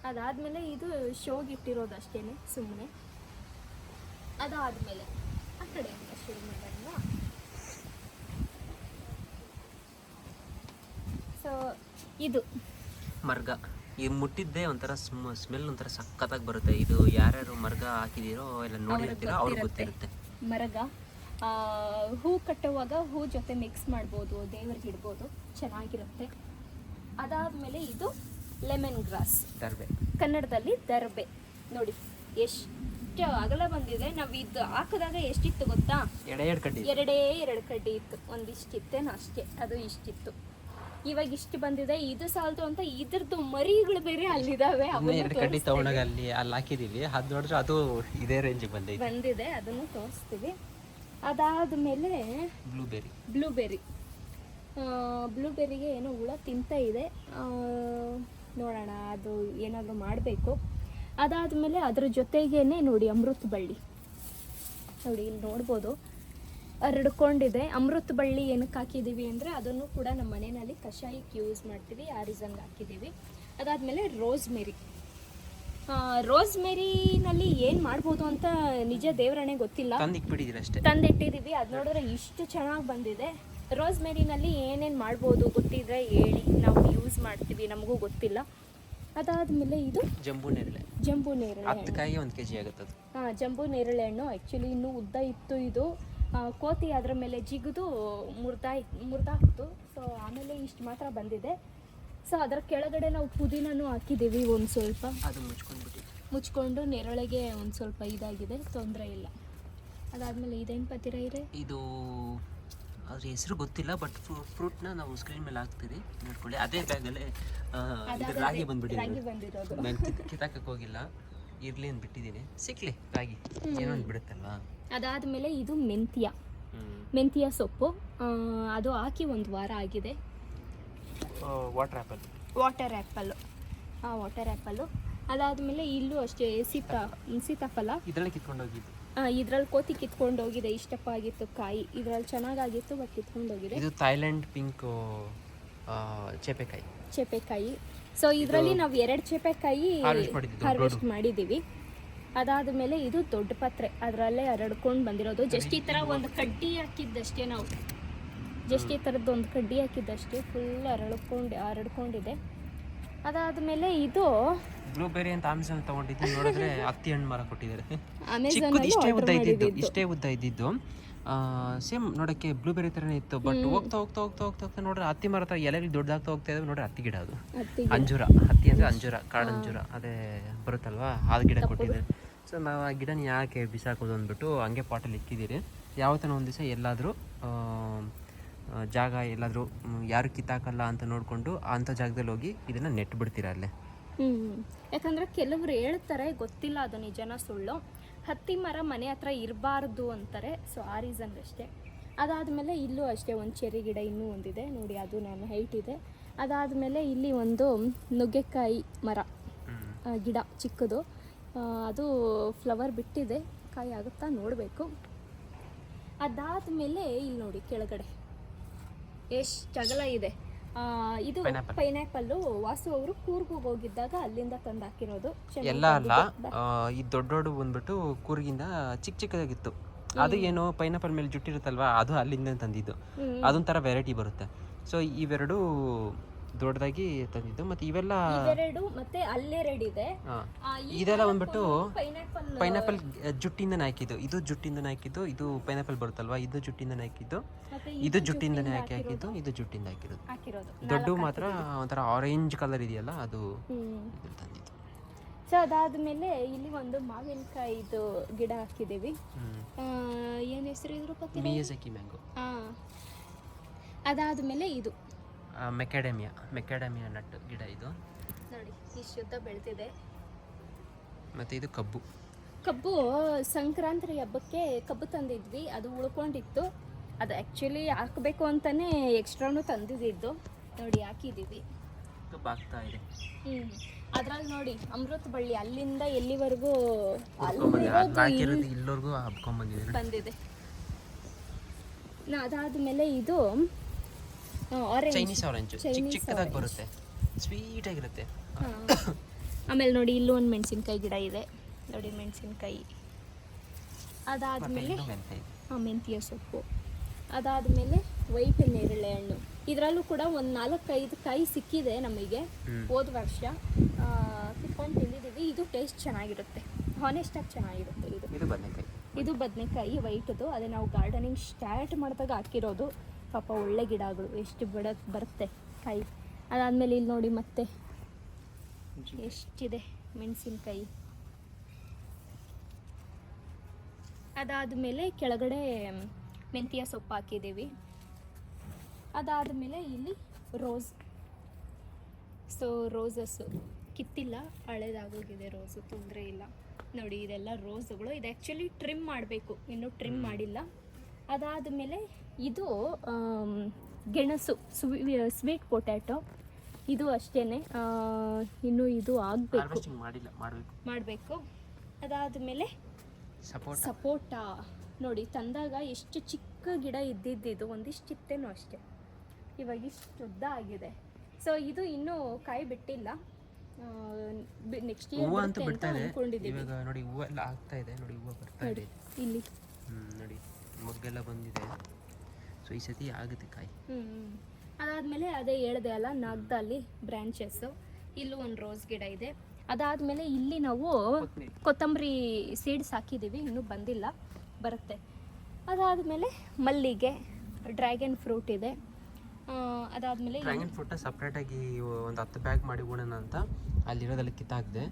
ಅದಾದಮೇಲೆ ಇದು ಶೋಗಿಟ್ಟಿರೋದು ಅಷ್ಟೇ ಸುಮ್ಮನೆ. ಅದಾದಮೇಲೆ ಆ ಕಡೆ ಶುರು ಮಾಡೋಣ. ಸೊ ಇದು ಮರ್ಗ, ಇದು ಮುಟ್ಟಿದ್ದೆ ಒಂಥರ ಸ್ಮೆಲ್ ಒಂಥರ ಸಖತ್ತಾಗಿ ಬರುತ್ತೆ. ಇದು ಯಾರ್ಯಾರು ಮರ್ಗ ಹಾಕಿದಿರೋ ಎಲ್ಲ ನೋಡಿರ್ತೀರೋ ಅವ್ರಿಗೆ ಗೊತ್ತಿರುತ್ತೆ. ಮರಗ ಹೂ ಕಟ್ಟುವಾಗ ಹೂ ಜೊತೆ ಮಿಕ್ಸ್ ಮಾಡ್ಬೋದು, ದೇವರಿಗೆ ಇಡ್ಬೋದು, ಚೆನ್ನಾಗಿರುತ್ತೆ. ಅದಾದಮೇಲೆ ಇದು ಲೆಮನ್ ಗ್ರಾಸ್, ಕನ್ನಡದಲ್ಲಿ ದರ್ಬೆ ನೋಡಿ ಎಷ್ಟು ಅಗಲ ಬಂದಿದೆ. ನಾವು ಇದು ಹಾಕಿದಾಗ ಎಷ್ಟಿತ್ತು ಗೊತ್ತಾ? 2 ಕಡ್ಡಿ ಇತ್ತು. ಒಂದಿಷ್ಟಿತ್ತೇನೋ ಅಷ್ಟೇ, ಅದು ಇಷ್ಟಿತ್ತು. ಇವಾಗ ಇಷ್ಟು ಬಂದಿದೆ. ಇದು ಸಾಲದು ಅಂತ ಇದ್ರದ್ದು ಮರಿಗಳು ಬೇರೆ ಅಲ್ಲಿದ್ದಾವೆ, 2 ಕಡ್ಡಿ ತಗೊಂಡಾಗ ಅಲ್ಲಿ ಹಾಕಿದೀವಿ. ಅದು ನೋಡಿದ್ರೆ ಅದು ಇದೇ ರೇಂಜ್ ಬಂದಿದೆ. ಅದನ್ನು ತೋರಿಸ್ತೀವಿ. ಅದಾದಮೇಲೆ ಬ್ಲೂಬೆರಿ. ಬ್ಲೂಬೆರಿಗೆ ಏನೋ ಹುಳ ತಿಂತ ಇದೆ, ನೋಡೋಣ ಅದು ಏನಾದರೂ ಮಾಡಬೇಕು. ಅದಾದಮೇಲೆ ಅದ್ರ ಜೊತೆಗೇನೆ ನೋಡಿ ಅಮೃತ ಬಳ್ಳಿ, ನೋಡಿ ಇಲ್ಲಿ ನೋಡ್ಬೋದು ಹರಡ್ಕೊಂಡಿದೆ. ಅಮೃತ ಬಳ್ಳಿ ಏನಕ್ಕೆ ಹಾಕಿದ್ದೀವಿ ಅಂದರೆ ಅದನ್ನು ಕೂಡ ನಮ್ಮ ಮನೆಯಲ್ಲಿ ಕಷಾಯಕ್ಕೆ ಯೂಸ್ ಮಾಡ್ತೀವಿ, ಆ ರೀಸನ್ಗೆ ಹಾಕಿದ್ದೀವಿ. ಅದಾದಮೇಲೆ ರೋಸ್ಮೆರಿನಲ್ಲಿ ಏನು ಮಾಡ್ಬೋದು ಅಂತ ನಿಜ ದೇವರಣೆ ಗೊತ್ತಿಲ್ಲ, ತಂದಿಟ್ಟಿದ್ದೀವಿ. ಅದು ನೋಡಿದ್ರೆ ಇಷ್ಟು ಚೆನ್ನಾಗಿ ಬಂದಿದೆ. ರೋಸ್ಮೆರಿನಲ್ಲಿ ಏನೇನು ಮಾಡ್ಬೋದು ಗೊತ್ತಿದ್ರೆ ಹೇಳಿ, ನಾವು ಯೂಸ್ ಮಾಡ್ತೀವಿ, ನಮಗೂ ಗೊತ್ತಿಲ್ಲ. ಅದಾದಮೇಲೆ ಇದು ಜಂಬೂ ನೇರಳೆ 10 ಕಾಯಿಗೆ 1 kg ಆಗುತ್ತೆ ಅದು. ಜಂಬೂ ನೇರಳೆ ಹಣ್ಣು ಆ್ಯಕ್ಚುಲಿ ಇನ್ನೂ ಉದ್ದ ಇತ್ತು. ಇದು ಕೋತಿ ಅದರ ಮೇಲೆ ಜಿಗಿದು ಮುರಿದಾಕ್ತು. ಸೊ ಆಮೇಲೆ ಇಷ್ಟು ಮಾತ್ರ ಬಂದಿದೆ. ಸೊ ಅದರ ಕೆಳಗಡೆ ನಾವು ಪುದೀನೂ ಹಾಕಿದ್ದೀವಿ ಒಂದು ಸ್ವಲ್ಪ, ಅದು ಮುಚ್ಕೊಂಡು ನೇರಳೆಗೆ ಒಂದು ಸ್ವಲ್ಪ ಇದಾಗಿದೆ, ತೊಂದರೆ ಇಲ್ಲ. ಅದಾದಮೇಲೆ ಇದೇನು ಪತ್ತೀರ ಇದೆ, ಇದು ಅದ್ರ ಹೆಸರು ಗೊತ್ತಿಲ್ಲ, ಬಟ್ ಫ್ರೂಟ್ನ ನಾವು ಸ್ಕ್ರೀನ್ ಮೇಲೆ ಹಾಕ್ತೀವಿ ನೋಡ್ಕೊಳ್ಳಿ. ಅದೇ ಬ್ಯಾಗಲ್ಲೇ ರಾಗಿ ಬಂದಿರೋದು, ನಾನು ಕಿತ್ತಾಕಕ್ಕೆ ಹೋಗಿಲ್ಲ, ಇರ್ಲಿ ಅಂತ ಬಿಟ್ಟಿದ್ದೀನಿ. ಸಿಕ್ಲಿ ರಾಗಿ ಏನೋ ಒಂದು ಬಿಡುತ್ತಲ್ವಾ. ಅದಾದಮೇಲೆ ಇದು ಮೆಂತ್ಯ ಸೊಪ್ಪು, ಅದು ಹಾಕಿ 1 ವಾರ ಆಗಿದೆ. Water apple. ಅದಾದಮೇಲೆ ಇಲ್ಲೂ ಅಷ್ಟೇ ಸೀತಾಫಲ, ಇದ್ರಲ್ಲಿ ಕೋತಿ ಕಿತ್ಕೊಂಡು ಹೋಗಿದೆ. ಇಷ್ಟಪ್ಪ ಆಗಿತ್ತು ಕಾಯಿ, ಇದ್ರಲ್ಲಿ ಚೆನ್ನಾಗಾಗಿತ್ತು, ಬಟ್ ಕಿತ್ಕೊಂಡು ಹೋಗಿದೆ. ಇದು ಥೈಲ್ಯಾಂಡ್ ಪಿಂಕ್ ಚೇಪೆಕಾಯಿ. ಸೊ ಇದರಲ್ಲಿ ನಾವು 2 ಚೇಪೆಕಾಯಿ ಹಾರ್ವೆಸ್ಟ್ ಮಾಡಿದ್ದೀವಿ. ಅದಾದಮೇಲೆ ಇದು ದೊಡ್ಡ ಪತ್ರೆ, ಅದರಲ್ಲೇ ಹರಡ್ಕೊಂಡು ಬಂದಿರೋದು. ಜಸ್ಟ್ ಈ ಥರ ಒಂದು ಕಡ್ಡಿ ಹಾಕಿದ್ದಷ್ಟೇ, ನಾವು ಜಸ್ಟ್ ಈ ಥರದ್ದು ಒಂದು ಕಡ್ಡಿ ಹಾಕಿದ್ದಷ್ಟೇ, ಫುಲ್ ಹರಡ್ಕೊಂಡಿದೆ. ಅದಾದಮೇಲೆ ಇದು ಬ್ಲೂಬೆರಿ ಅಂತ ಅಮೆಝಾನ್ ತಗೊಂಡಿದ್ದು, ನೋಡಿದ್ರೆ ಹತ್ತಿ ಹಣ್ಣು ಮರ ಕೊಟ್ಟಿದ್ದಾರೆ. ಇಷ್ಟೇ ಉದ್ದ ಇದ್ದಿದ್ದು ಸೇಮ್ ನೋಡೋಕ್ಕೆ ಬ್ಲೂಬೆರಿ ಥರನೇ ಇತ್ತು. ಬಟ್ ಹೋಗ್ತಾ ನೋಡ್ರೆ ಹತ್ತಿ ಮರ ಥರ ಎಲೆಗಳು ದೊಡ್ಡದಾಗ್ತಾ ಹೋಗ್ತಾ ಇದ್ದಾವೆ. ನೋಡ್ರಿ ಹತ್ತಿ ಗಿಡ, ಅದು ಹತ್ತಿ ಅಂದರೆ ಅಂಜೂರ, ಕಾಡಂಜೂರ ಅದೇ ಬರುತ್ತಲ್ವಾ, ಆ ಗಿಡ ಕೊಟ್ಟಿದ್ದಾರೆ. ಸೊ ನಾವು ಆ ಗಿಡನ ಯಾಕೆ ಬಿಸಾಕೋದು ಅಂದ್ಬಿಟ್ಟು ಹಂಗೆ ಪಾಟಲ್ಲಿ ಇಕ್ಕಿದ್ದೀರಿ. ಯಾವತ್ತನ ಒಂದು ದಿವಸ ಎಲ್ಲಾದರೂ ಜಾಗ ಎಲ್ಲಾದರೂ ಯಾರು ಕಿತ್ತಾಕಲ್ಲ ಅಂತ ನೋಡಿಕೊಂಡು ಅಂಥ ಜಾಗದಲ್ಲಿ ಹೋಗಿ ಇದನ್ನು ನೆಟ್ಟು ಬಿಡ್ತೀರ ಅಲ್ಲೇ. ಯಾಕಂದರೆ ಕೆಲವರು ಹೇಳ್ತಾರೆ, ಗೊತ್ತಿಲ್ಲ ಅದು ನಿಜನ ಸುಳ್ಳು, ಹತ್ತಿ ಮರ ಮನೆ ಹತ್ರ ಇರಬಾರ್ದು ಅಂತಾರೆ. ಸೊ ಆ ರೀಸನ್ ಅಷ್ಟೇ. ಅದಾದಮೇಲೆ ಇಲ್ಲೂ ಅಷ್ಟೇ ಒಂದು ಚೆರಿ ಗಿಡ ಇನ್ನೂ ಒಂದಿದೆ ನೋಡಿ, ಅದು ನನ್ನ ಹೈಟ್ ಇದೆ. ಅದಾದಮೇಲೆ ಇಲ್ಲಿ ಒಂದು ನುಗ್ಗೆಕಾಯಿ ಮರ ಗಿಡ ಚಿಕ್ಕದು, ಅದು ಫ್ಲವರ್ ಬಿಟ್ಟಿದೆ, ಕಾಯಿ ಆಗುತ್ತಾ ನೋಡಬೇಕು. ಅದಾದಮೇಲೆ ಇಲ್ಲಿ ನೋಡಿ ಕೆಳಗಡೆ ಎಷ್ಟು ಅಗಲ ಇದೆ. ಇದು ಪೈನಾಪಲ್ಲು ವಾಸು ಅವರು ಕೂರ್ಗ್ ಹೋಗಿದ್ದಾಗ ಅಲ್ಲಿಂದ ತಂದು ಹಾಕಿರೋದು. ಎಲ್ಲ ಅಲ್ಲ, ಈ ದೊಡ್ಡ ಬಂದ್ಬಿಟ್ಟು ಕೂರ್ಗಿಂದ ಚಿಕ್ಕದಾಗಿತ್ತು. ಅದು ಏನು ಪೈನಾಪಲ್ ಮೇಲೆ ಜುಟ್ಟಿರುತ್ತಲ್ವಾ, ಅದು ಅಲ್ಲಿಂದ ತಂದಿದ್ದು. ಅದೊಂಥರ ವೆರೈಟಿ ಬರುತ್ತೆ. ಸೊ ಇವೆರಡು ದೊಡ್ಡದಾಗಿ ತಂದಿದ್ದು. ಮತ್ತೆ ಇವೆಲ್ಲ ಮತ್ತೆ ಅಲ್ಲೆರಡು ಇದೆ. ಇದೆಲ್ಲ ಬಂದ್ಬಿಟ್ಟು ಪೈನಾಪಲ್ ಜುಟ್ಟಿಂದನೇ ಹಾಕಿದ್ದು. ಇದು ಜುಟ್ಟಿಂದನೇ ಹಾಕಿದ್ದು. ಇದು ಪೈನಾಪಲ್ ಬರುತ್ತಲ್ವಾ, ಇದು ಜುಟ್ಟಿಂದನೇ ಹಾಕಿದ್ದು. ಇದು ಜುಟ್ಟಿಂದನೇ ಹಾಕಿದ್ದು. ಇದು ಜುಟ್ಟಿಂದ ಹಾಕಿರೋದು. ದೊಡ್ಡ ಮಾತ್ರ ಒಂಥರ ಆರೆಂಜ್ ಕಲರ್ ಇದೆಯಲ್ಲ, ಅದು ತಂದಿದ್ದು. ಸೊ ಅದಾದ್ಮೇಲೆ ಇಲ್ಲಿ ಒಂದು ಮಾವಿನಕಾಯಿದು ಗಿಡ ಹಾಕಿದ್ದೀವಿ. ಏನು ಹೆಸರು ಇದ್ರು ಮಿಯಾಜಾಕಿ ಮ್ಯಾಂಗೋ. ಅದಾದ್ಮೇಲೆ ಇದು ಮೆಕ್ಯಾಡೆಮಿಯಾ ನಟ್ ಗಿಡ. ಇದು ನೋಡಿ ಇಷ್ಟು ಶುದ್ಧ ಬೆಳೆದಿದೆ. ಮತ್ತೆ ಇದು ಕಬ್ಬು ಸಂಕ್ರಾಂತಿ ಹಬ್ಬಕ್ಕೆ ಕಬ್ಬು ತಂದಿದ್ವಿ, ಅದು ಉಳ್ಕೊಂಡಿತ್ತು. ಅದು ಆ್ಯಕ್ಚುಲಿ ಹಾಕಬೇಕು ಅಂತಲೇ ಎಕ್ಸ್ಟ್ರಾನು ತಂದಿದ್ದು. ನೋಡಿ ಹಾಕಿದ್ದೀವಿ, ಕಬ್ಬು ಆಗ್ತಾ ಇದೆ. ಅದ್ರಲ್ಲಿ ನೋಡಿ ಅಮೃತ ಬಳ್ಳಿ ಅಲ್ಲಿಂದ ಎಲ್ಲಿವರೆಗೂ ಇಲ್ಲವರೆಗೂ ಬಂದಿದೆ. ಅದಾದ್ಮೇಲೆ ಇದು ಚೈನೀಸ್ ಆರೆಂಜ್, ಚಿಕ್ಕದಾಗಿ ಬರುತ್ತೆ, ಸ್ವೀಟ್ ಆಗಿರುತ್ತೆ. ಆಮೇಲೆ ನೋಡಿ ಇಲ್ಲೂ ಒಂದು ಮೆಣಸಿನ್ಕಾಯಿ ಗಿಡ ಇದೆ ನೋಡಿ, ಮೆಣಸಿನ್ಕಾಯಿ. ಅದಾದ್ಮೇಲೆ ಮೆಂತ್ಯ ಸೊಪ್ಪು. ಅದಾದ್ಮೇಲೆ ವೈಟ್ ನೇರಳೆ ಹಣ್ಣು. ಇದರಲ್ಲೂ ಕೂಡ ಒಂದು 4-5 ಕಾಯಿ ಸಿಕ್ಕಿದೆ ನಮಗೆ ಹೋದ ವರ್ಷ, ಕಿತ್ಕೊಂಡು ತಿಂದಿದ್ದೀವಿ. ಇದು ಟೇಸ್ಟ್ ಚೆನ್ನಾಗಿರುತ್ತೆ, ಹಾನೆಸ್ಟಾಗಿ ಚೆನ್ನಾಗಿರುತ್ತೆ. ಇದು ಬದನೆಕಾಯಿ ವೈಟದು, ಅದೇ ನಾವು ಗಾರ್ಡನಿಂಗ್ ಸ್ಟಾರ್ಟ್ ಮಾಡಿದಾಗ ಹಾಕಿರೋದು. ಪಾಪ ಒಳ್ಳೆ ಗಿಡಗಳು, ಎಷ್ಟು ಬರುತ್ತೆ ಕಾಯಿ. ಅದಾದಮೇಲೆ ಇಲ್ಲಿ ನೋಡಿ ಮತ್ತೆ ಎಷ್ಟಿದೆ ಮೆಣಸಿನ್ಕಾಯಿ. ಅದಾದಮೇಲೆ ಕೆಳಗಡೆ ಮೆಂತ್ಯ ಸೊಪ್ಪು ಹಾಕಿದ್ದೀವಿ. ಅದಾದಮೇಲೆ ಇಲ್ಲಿ ರೋಸಸ್ಸು ಕಿತ್ತಿಲ್ಲ, ಹಳೇದಾಗೋಗಿದೆ ರೋಸು, ತೊಂದರೆ ಇಲ್ಲ. ನೋಡಿ ಇದೆಲ್ಲ ರೋಸುಗಳು. ಇದು ಆ್ಯಕ್ಚುಲಿ ಟ್ರಿಮ್ ಮಾಡಬೇಕು, ಇನ್ನೂ ಟ್ರಿಮ್ ಮಾಡಿಲ್ಲ. ಅದಾದಮೇಲೆ ಇದು ಗೆಣಸು ಸ್ವೀಟ್ ಪೊಟ್ಯಾಟೊ, ಇದು ಅಷ್ಟೇ. ಇನ್ನು ಇದು ಆಗಬೇಕು, ಮಾಡಬೇಕು. ಅದಾದಮೇಲೆ ಸಪೋಟ ನೋಡಿ, ತಂದಾಗ ಎಷ್ಟು ಚಿಕ್ಕ ಗಿಡ ಇದ್ದಿದ್ದು, ಒಂದಿಷ್ಟಿತ್ತೇನೋ ಅಷ್ಟೇ, ಇವಾಗ ಇಷ್ಟು ಉದ್ದ ಆಗಿದೆ. ಸೊ ಇದು ಇನ್ನೂ ಕಾಯಿ ಬಿಟ್ಟಿಲ್ಲ, ನೆಕ್ಸ್ಟ್ ಇಯರ್ ಬರುತ್ತೆ ಅಂತ ಅನ್ಕೊಂಡಿದ್ದೀವಿ. ಇವಾಗ ನೋಡಿ ಹೂವು ಎಲ್ಲ ಆಗ್ತಾ ಇದೆ, ನೋಡಿ ಹೂವು ಬರ್ತಾ ಇದೆ ಇಲ್ಲಿ, ನೋಡಿ ಮೊಗ್ಗೆಲ್ಲ ಬಂದಿದೆ. ಸೊ ಈ ಸತಿ ಆಗುತ್ತೆ ಕಾಯಿ. ಅದಾದಮೇಲೆ ಅದೇ ಹೇಳಿದೆ ಅಲ್ಲ, ನಾಗ್ದಲ್ಲಿ ಬ್ರ್ಯಾಂಚಸ್ಸು, ಇಲ್ಲೂ ಒಂದು ರೋಸ್ ಗಿಡ ಇದೆ. ಅದಾದಮೇಲೆ ಇಲ್ಲಿ ನಾವು ಕೊತ್ತಂಬರಿ ಸೀಡ್ಸ್ ಹಾಕಿದ್ದೀವಿ, ಇನ್ನೂ ಬಂದಿಲ್ಲ, ಬರುತ್ತೆ. ಅದಾದಮೇಲೆ ಮಲ್ಲಿಗೆ, ಡ್ರ್ಯಾಗನ್ ಫ್ರೂಟ್ ಇದೆ. ಅದಾದಮೇಲೆ ಡ್ರ್ಯಾಗನ್ ಫ್ರೂಟ್ನ ಸಪ್ರೇಟಾಗಿ ಒಂದು 10 ಬ್ಯಾಗ್ ಮಾಡಿ ಉಣೋಣ ಅಂತ ಅಲ್ಲಿರೋದೆಲ್ಲ ಕಿತ್ತಾಕಿದೆ.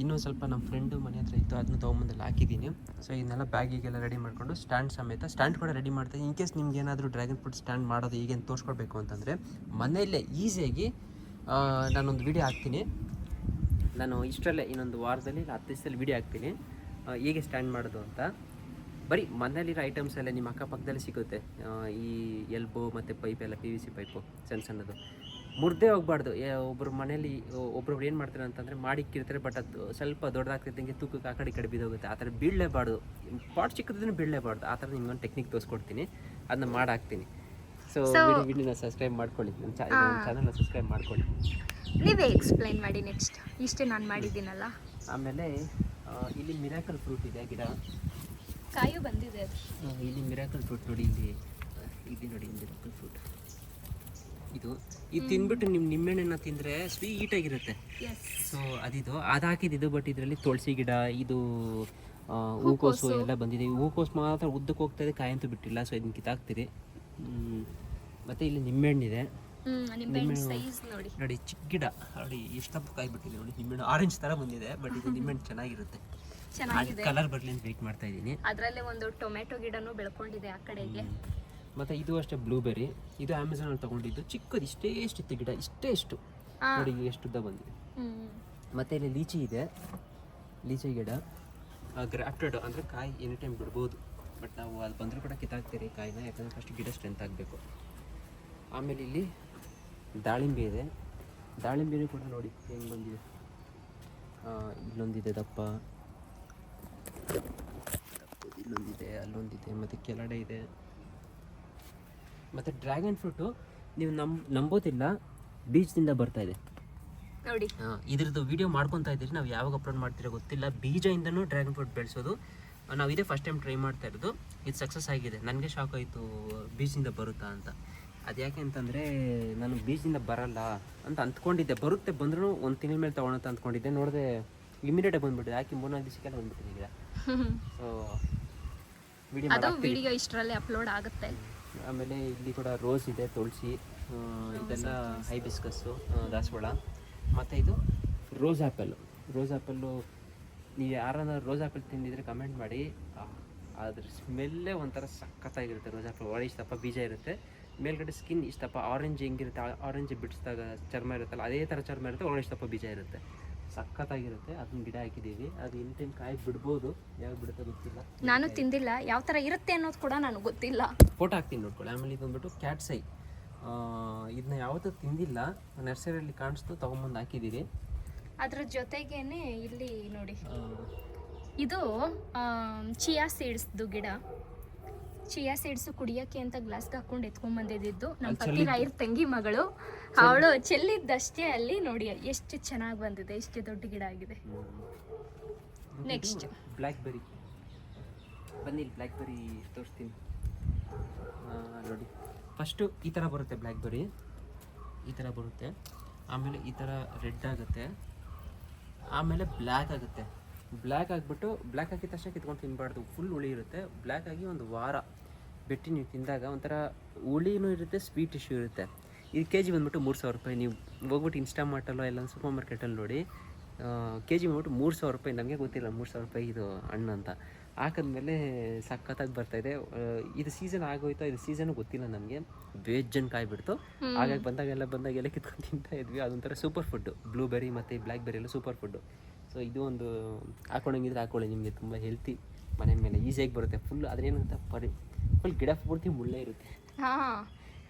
ಇನ್ನೂ ಸ್ವಲ್ಪ ನಮ್ಮ ಫ್ರೆಂಡು ಮನೆ ಹತ್ರ ಇತ್ತು, ಅದನ್ನು ತೊಗೊಂಬಂದಲ್ಲಿ ಹಾಕಿದ್ದೀನಿ. ಸೊ ಇದನ್ನೆಲ್ಲ ಬ್ಯಾಗಿಗೆಲ್ಲ ರೆಡಿ ಮಾಡಿಕೊಂಡು ಸ್ಟ್ಯಾಂಡ್ ಸಮೇತ ಸ್ಟ್ಯಾಂಡ್ ಕೂಡ ರೆಡಿ ಮಾಡ್ತೀನಿ. ಇನ್ ಕೇಸ್ ನಿಮ್ಗೆ ಏನಾದರೂ ಡ್ರ್ಯಾಗನ್ ಫ್ರೂಟ್ ಸ್ಟ್ಯಾಂಡ್ ಮಾಡೋದು ಹೀಗೆ ತೋರಿಸ್ಕೊಡ್ಬೇಕು ಅಂತಂದರೆ ಮನೆಯಲ್ಲೇ ಈಸಿಯಾಗಿ ನಾನೊಂದು ವಿಡಿಯೋ ಹಾಕ್ತೀನಿ. ನಾನು ಇಷ್ಟರಲ್ಲೇ ಇನ್ನೊಂದು ವಾರದಲ್ಲಿ 10 ದಿವಸದಲ್ಲಿ ವಿಡಿಯೋ ಹಾಕ್ತೀನಿ ಹೇಗೆ ಸ್ಟ್ಯಾಂಡ್ ಮಾಡೋದು ಅಂತ. ಬರೀ ಮನೇಲಿರೋ ಐಟಮ್ಸ್ ಎಲ್ಲ ನಿಮ್ಮ ಅಕ್ಕಪಕ್ಕದಲ್ಲಿ ಸಿಗುತ್ತೆ. ಈ ಎಲ್ಬೋ ಮತ್ತು ಪೈಪ್ ಎಲ್ಲ PVC ಪೈಪು ಸಣ್ಣದು ಮುರಿದೇ ಹೋಗ್ಬಾರ್ದು. ಒಬ್ಬರು ಮನೇಲಿ ಒಬ್ಬರು ಏನು ಮಾಡ್ತಾರೆ ಅಂತಂದರೆ ಮಾಡಿಕ್ಕಿರ್ತಾರೆ, ಬಟ್ ಅದು ಸ್ವಲ್ಪ ದೊಡ್ಡದಾಗ್ತಿದ್ದಂಗೆ ತೂಕಕ್ಕೆ ಆ ಕಡೆ ಬಿದ್ದೋಗುತ್ತೆ. ಆ ಥರ ಬೀಳಲೇಬಾರ್ದು, ಪಾಟ್ ಚಿಕ್ಕದ್ರೂ ಬೀಳಲೇಬಾರ್ದು. ಆ ಥರ ನಿಮ್ಗೊಂದು ಟೆಕ್ನಿಕ್ ತೋರಿಸ್ಕೊಡ್ತೀನಿ, ಅದನ್ನ ಮಾಡಾಕ್ತೀನಿ. ಸೊ ವಿಡಿಯೋನ ಸಬ್ಸ್ಕ್ರೈಬ್ ಮಾಡ್ಕೊಳ್ಳಿ, ನನ್ನ ಚಾನಲ್ನ ಸಬ್ಸ್ಕ್ರೈಬ್ ಮಾಡ್ಕೊಳ್ಳಿ. ನೀವೇ ಎಕ್ಸ್ಪ್ಲೈನ್ ಮಾಡಿ ನೆಕ್ಸ್ಟ್. ಇಷ್ಟೇ ನಾನು ಮಾಡಿದ್ದೀನಲ್ಲ. ಆಮೇಲೆ ಇಲ್ಲಿ ಮಿರಾಕಲ್ ಫ್ರೂಟ್ ಇದೆ, ಗಿಡ ಕಾಯು ಬಂದಿದೆ ಅದು. ಇಲ್ಲಿ ಮಿರಾಕಲ್ ಫ್ರೂಟ್ ನೋಡಿ, ಇಲ್ಲಿ ನೋಡಿ ಮಿರಾಕಲ್ ಫ್ರೂಟ್. ಇದು ತಿಂದ್ಬಿಟ್ಟು ನಿಮ್ಮ ನಿಂಬೆಹಣ್ಣನ್ನು ತಿಂದರೆ ಸ್ವೀಟಾಗಿರುತ್ತೆ. ಸೊ ಅದು ಹಾಕಿದ್ದು. ಬಟ್ ಇದರಲ್ಲಿ ತುಳಸಿ ಗಿಡ, ಇದು ಹೂಕೋಸು ಎಲ್ಲ ಬಂದಿದೆ. ಹೂಕೋಸು ಮಾತ್ರ ಉದ್ದಕ್ಕೆ ಹೋಗ್ತಾ ಇದೆ, ಕಾಯಂತೂ ಬಿಟ್ಟಿಲ್ಲ. ಸೊ ಇದನ್ನ ಕಿತ್ತಾಕ್ತೀರಿ. ಮತ್ತು ಇಲ್ಲಿ ನಿಂಬೆಹಣ್ಣಿದೆ, ನೋಡಿ ಚಿಕ್ಕ ಗಿಡ, ನೋಡಿ ಎಷ್ಟಪ್ಪ ಕಾಯಿ ಬಿಟ್ಟಿದೆ ನೋಡಿ. ನಿಂಬೆಹಣ್ಣು ಆರೆಂಜ್ ಥರ ಬಂದಿದೆ, ಬಟ್ ಇದು ನಿಂಬೆಹಣ್ಣು ಚೆನ್ನಾಗಿರುತ್ತೆ. ಕಲರ್ ಬರಲಿ ಅಂತ ವೆಯ್ಟ್ ಮಾಡ್ತಾ ಇದ್ದೀನಿ. ಅದರಲ್ಲೇ ಒಂದು ಟೊಮೆಟೊ ಗಿಡನೂ ಬೆಳ್ಕೊಂಡಿದೆ ಆ ಕಡೆಗೆ. ಮತ್ತು ಇದು ಅಷ್ಟೇ ಬ್ಲೂಬೆರಿ, ಇದು ಅಮೆಝಾನಲ್ಲಿ ತೊಗೊಂಡಿದ್ದು. ಚಿಕ್ಕದು ಇಷ್ಟೇಷ್ಟಿತ್ತು ಗಿಡ, ಇಷ್ಟು ನೋಡಿ ಎಷ್ಟು ಉದ್ದ ಬಂದಿದೆ. ಮತ್ತು ಇಲ್ಲಿ ಲೀಚಿ ಇದೆ, ಲೀಚಿ ಗಿಡ ಗ್ರಾಫ್ಟೆಡ್, ಅಂದರೆ ಕಾಯಿ ಎನಿ ಟೈಮ್ ಬಿಡ್ಬೋದು. ಬಟ್ ನಾವು ಅಲ್ಲಿ ಬಂದರೂ ಕೂಡ ಕಿತ್ತಾಕ್ತೀರಿ ಕಾಯಿನ, ಯಾಕಂದರೆ ಫಸ್ಟ್ ಗಿಡ ಸ್ಟ್ರೆಂತ್ ಆಗಬೇಕು. ಆಮೇಲೆ ಇಲ್ಲಿ ದಾಳಿಂಬೆ ಇದೆ, ದಾಳಿಂಬೆನೂ ಕೂಡ ನೋಡಿ ಹೆಂಗೆ ಬಂದಿದೆ. ಇಲ್ಲೊಂದಿದೆ ದಪ್ಪ, ಇಲ್ಲೊಂದಿದೆ, ಅಲ್ಲೊಂದಿದೆ, ಮತ್ತು ಕೆಳಗಡೆ ಇದೆ. ಮತ್ತು ಡ್ರ್ಯಾಗನ್ ಫ್ರೂಟು ನೀವು ನಂಬೋದಿಲ್ಲ, ಬೀಜದಿಂದ ಬರ್ತಾ ಇದೆ ನೋಡಿ. ಇದ್ರದ್ದು ವಿಡಿಯೋ ಮಾಡ್ಕೊತಾ ಇದ್ದೀರಿ, ನಾವು ಯಾವಾಗ ಅಪ್ಲೋಡ್ ಮಾಡ್ತೀರೋ ಗೊತ್ತಿಲ್ಲ. ಬೀಜದಿಂದನೂ ಡ್ರ್ಯಾಗನ್ ಫ್ರೂಟ್ ಬೆಳೆಸೋದು ನಾವು ಇದೇ ಫಸ್ಟ್ ಟೈಮ್ ಟ್ರೈ ಮಾಡ್ತಾ ಇರೋದು. ಇದು ಸಕ್ಸಸ್ ಆಗಿದೆ, ನನಗೆ ಶಾಕ್ ಆಯಿತು ಬೀಜದಿಂದ ಬರುತ್ತಾ ಅಂತ. ಅದು ಯಾಕೆ ಅಂತಂದರೆ ನಾನು ಬೀಜದಿಂದ ಬರಲ್ಲ ಅಂತ ಅಂದ್ಕೊಂಡಿದ್ದೆ, ಬರುತ್ತೆ ಬಂದರೂ ಒಂದು ತಿಂಗಳ ಮೇಲೆ ತೊಗೊಳತ್ತ ಅಂದ್ಕೊಂಡಿದ್ದೆ. ನೋಡಿದೆ ಇಮಿಡಿಯೇಟಾಗಿ ಬಂದುಬಿಟ್ಟಿದೆ, ಯಾಕೆ 3-4 ದಿವಸಕ್ಕೆಲ್ಲ ಬಂದುಬಿಟ್ಟಿದೆ ಗಿಡ. ಸೊ ವಿಡಿಯೋ ಇಷ್ಟರಲ್ಲೇ ಅಪ್ಲೋಡ್ ಆಗುತ್ತೆ. ಆಮೇಲೆ ಇಲ್ಲಿ ಕೂಡ ರೋಸ್ ಇದೆ, ತುಳಸಿ, ಇದೆಲ್ಲ ಹೈಬಿಸ್ಕಸ್ಸು, ದಾಸವಾಳ. ಮತ್ತು ಇದು ರೋಸ್ ಆ್ಯಪಲ್ಲು. ನೀವು ಯಾರನ್ನ ರೋಸ್ ಆ್ಯಪಲ್ ತಿಂದಿದ್ರೆ ಕಮೆಂಟ್ ಮಾಡಿ. ಅದ್ರ ಸ್ಮೆಲ್ಲೇ ಒಂಥರ ಸಖತ್ತಾಗಿರುತ್ತೆ. ರೋಸ್ ಆ್ಯಪಲ್ ಒಳಗೆ ಇಷ್ಟಪ್ಪ ಬೀಜ ಇರುತ್ತೆ, ಮೇಲ್ಗಡೆ ಸ್ಕಿನ್ ಇಷ್ಟಪ್ಪ ಆರೆಂಜ್ ಹೆಂಗಿರುತ್ತೆ, ಆರೆಂಜ್ ಬಿಡಿಸಿದಾಗ ಚರ್ಮ ಇರುತ್ತಲ್ಲ ಅದೇ ಥರ ಚರ್ಮ ಇರುತ್ತೆ, ಒಳಗೆ ಇಷ್ಟಪ್ಪ ಬೀಜ ಇರುತ್ತೆ, ಸಖತ್ತಾಗಿರುತ್ತೆ. ಅದನ್ನ ಗಿಡ ಹಾಕಿದ್ದೀವಿ. ಅದು ಇನ್ ಟೈಮ್ ಕಾಯಿ ಬಿಡ್ಬೋದು, ಯಾವಾಗ ಬಿಡುತ್ತೆ ಗೊತ್ತಿಲ್ಲ. ನಾನು ತಿಂದಿಲ್ಲ, ಯಾವ ಥರ ಇರುತ್ತೆ ಅನ್ನೋದು ಕೂಡ ನನಗೆ ಗೊತ್ತಿಲ್ಲ. ಫೋಟೋ ಹಾಕ್ತೀನಿ ನೋಡ್ಕೊಳ್ಳಿ. ಆಮೇಲೆ ಇದು ಬಂದ್ಬಿಟ್ಟು ಕ್ಯಾಟ್ಸೈ, ಇದನ್ನ ಯಾವತ್ತೂ ತಿಂದಿಲ್ಲ, ನರ್ಸರಿಯಲ್ಲಿ ಕಾಣಿಸ್ತು, ತೊಗೊಂಬಂದು ಹಾಕಿದ್ದೀರಿ. ಅದ್ರ ಜೊತೆಗೇನೆ ಇಲ್ಲಿ ನೋಡಿ, ಇದು ಚಿಯಾ ಸೀಡ್ಸ್ದು ಗಿಡ. ಚಿಯಾ ಸೀಡ್ಸು ಕುಡಿಯೋಕ್ಕೆ ಅಂತ ಗ್ಲಾಸ್ಗೆ ಹಾಕೊಂಡು ಎತ್ಕೊಂಡ್ಬಂದಿದ್ದು ನಮ್ಮ ಪತಿ ರಾಯರ್ ತಂಗಿ ಮಗಳು, ಅವಳು ಚೆಲ್ಲಿದ್ದಷ್ಟೇ. ಅಲ್ಲಿ ನೋಡಿ ಎಷ್ಟು ಚೆನ್ನಾಗಿ ಬಂದಿದೆ, ಎಷ್ಟು ದೊಡ್ಡ ಗಿಡ ಆಗಿದೆ. ನೆಕ್ಸ್ಟ್ ಬ್ಲ್ಯಾಕ್ಬೆರಿ, ಬನ್ನಿ ಬ್ಲ್ಯಾಕ್ಬೆರಿ ತೋರಿಸ್ತೀನಿ ನೋಡಿ. ಫಸ್ಟು ಈ ಥರ ಬರುತ್ತೆ ಬ್ಲ್ಯಾಕ್ಬೆರಿ, ಈ ಥರ ಬರುತ್ತೆ. ಆಮೇಲೆ ಈ ಥರ ರೆಡ್ ಆಗುತ್ತೆ, ಆಮೇಲೆ ಬ್ಲ್ಯಾಕ್ ಆಗುತ್ತೆ. ಬ್ಲ್ಯಾಕ್ ಆಗಿಬಿಟ್ಟು, ಬ್ಲ್ಯಾಕ್ ಆಗಿದ ತಕ್ಷಣ ಕಿತ್ಕೊಂಡು ತಿನ್ನಬಾರ್ದು, ಫುಲ್ ಹುಳಿ ಇರುತ್ತೆ. ಬ್ಲ್ಯಾಕ್ ಆಗಿ ಒಂದು ವಾರ ಬಿಟ್ಟು ನೀವು ತಿಂದಾಗ ಒಂಥರ ಹುಳಿನೂ ಇರುತ್ತೆ, ಸ್ವೀಟ್ ಇಶ್ಯೂ ಇರುತ್ತೆ. ಇದು ಕೆಜಿ ಬಂದ್ಬಿಟ್ಟು 3,000 ರೂಪಾಯಿ. ನೀವು ಹೋಗ್ಬಿಟ್ಟು ಇನ್ಸ್ಟಾಮಾರ್ಟಲ್ಲೋ ಇಲ್ಲ ಸೂಪರ್ ಮಾರ್ಕೆಟಲ್ಲಿ ನೋಡಿ, ಕೆಜಿ ಬಂದ್ಬಿಟ್ಟು 3,000 ರೂಪಾಯಿ. ನಮಗೆ ಗೊತ್ತಿಲ್ಲ 3,000 ರೂಪಾಯಿ ಇದು ಹಣ್ಣು ಅಂತ. ಹಾಕಿದ್ಮೇಲೆ ಸಖತ್ತಾಗಿ ಬರ್ತಾಯಿದೆ. ಇದು ಸೀಸನ್ ಆಗೋಯ್ತು, ಇದು ಸೀಸನು ಗೊತ್ತಿಲ್ಲ ನಮಗೆ. ಬೇಜನ್ ಕಾಯಿ ಬಿಡ್ತು. ಹಾಗಾಗಿ ಬಂದಾಗೆಲ್ಲ ಕಿತ್ಕೊಂಡು ತಿಂತಾ ಇದ್ವಿ. ಅದೊಂಥರ ಸೂಪರ್ ಫುಡ್ಡು. ಬ್ಲೂಬೆರಿ ಮತ್ತು ಬ್ಲ್ಯಾಕ್ಬೆರಿ ಎಲ್ಲ ಸೂಪರ್ ಫುಡ್ಡು. ಸೊ ಇದು ಒಂದು ಹಾಕ್ಕೊಂಡಂಗಿದ್ರೆ ಹಾಕ್ಕೊಳ್ಳಿ, ನಿಮಗೆ ತುಂಬ ಹೆಲ್ತಿ, ಮನೆ ಮೇಲೆ ಈಸಿಯಾಗಿ ಬರುತ್ತೆ ಫುಲ್. ಅದ್ರೇನಂತ ಫುಲ್ ಗಿಡ ಪೂರ್ತಿ ಮುಳ್ಳೇ ಇರುತ್ತೆ. ಹಾಂ,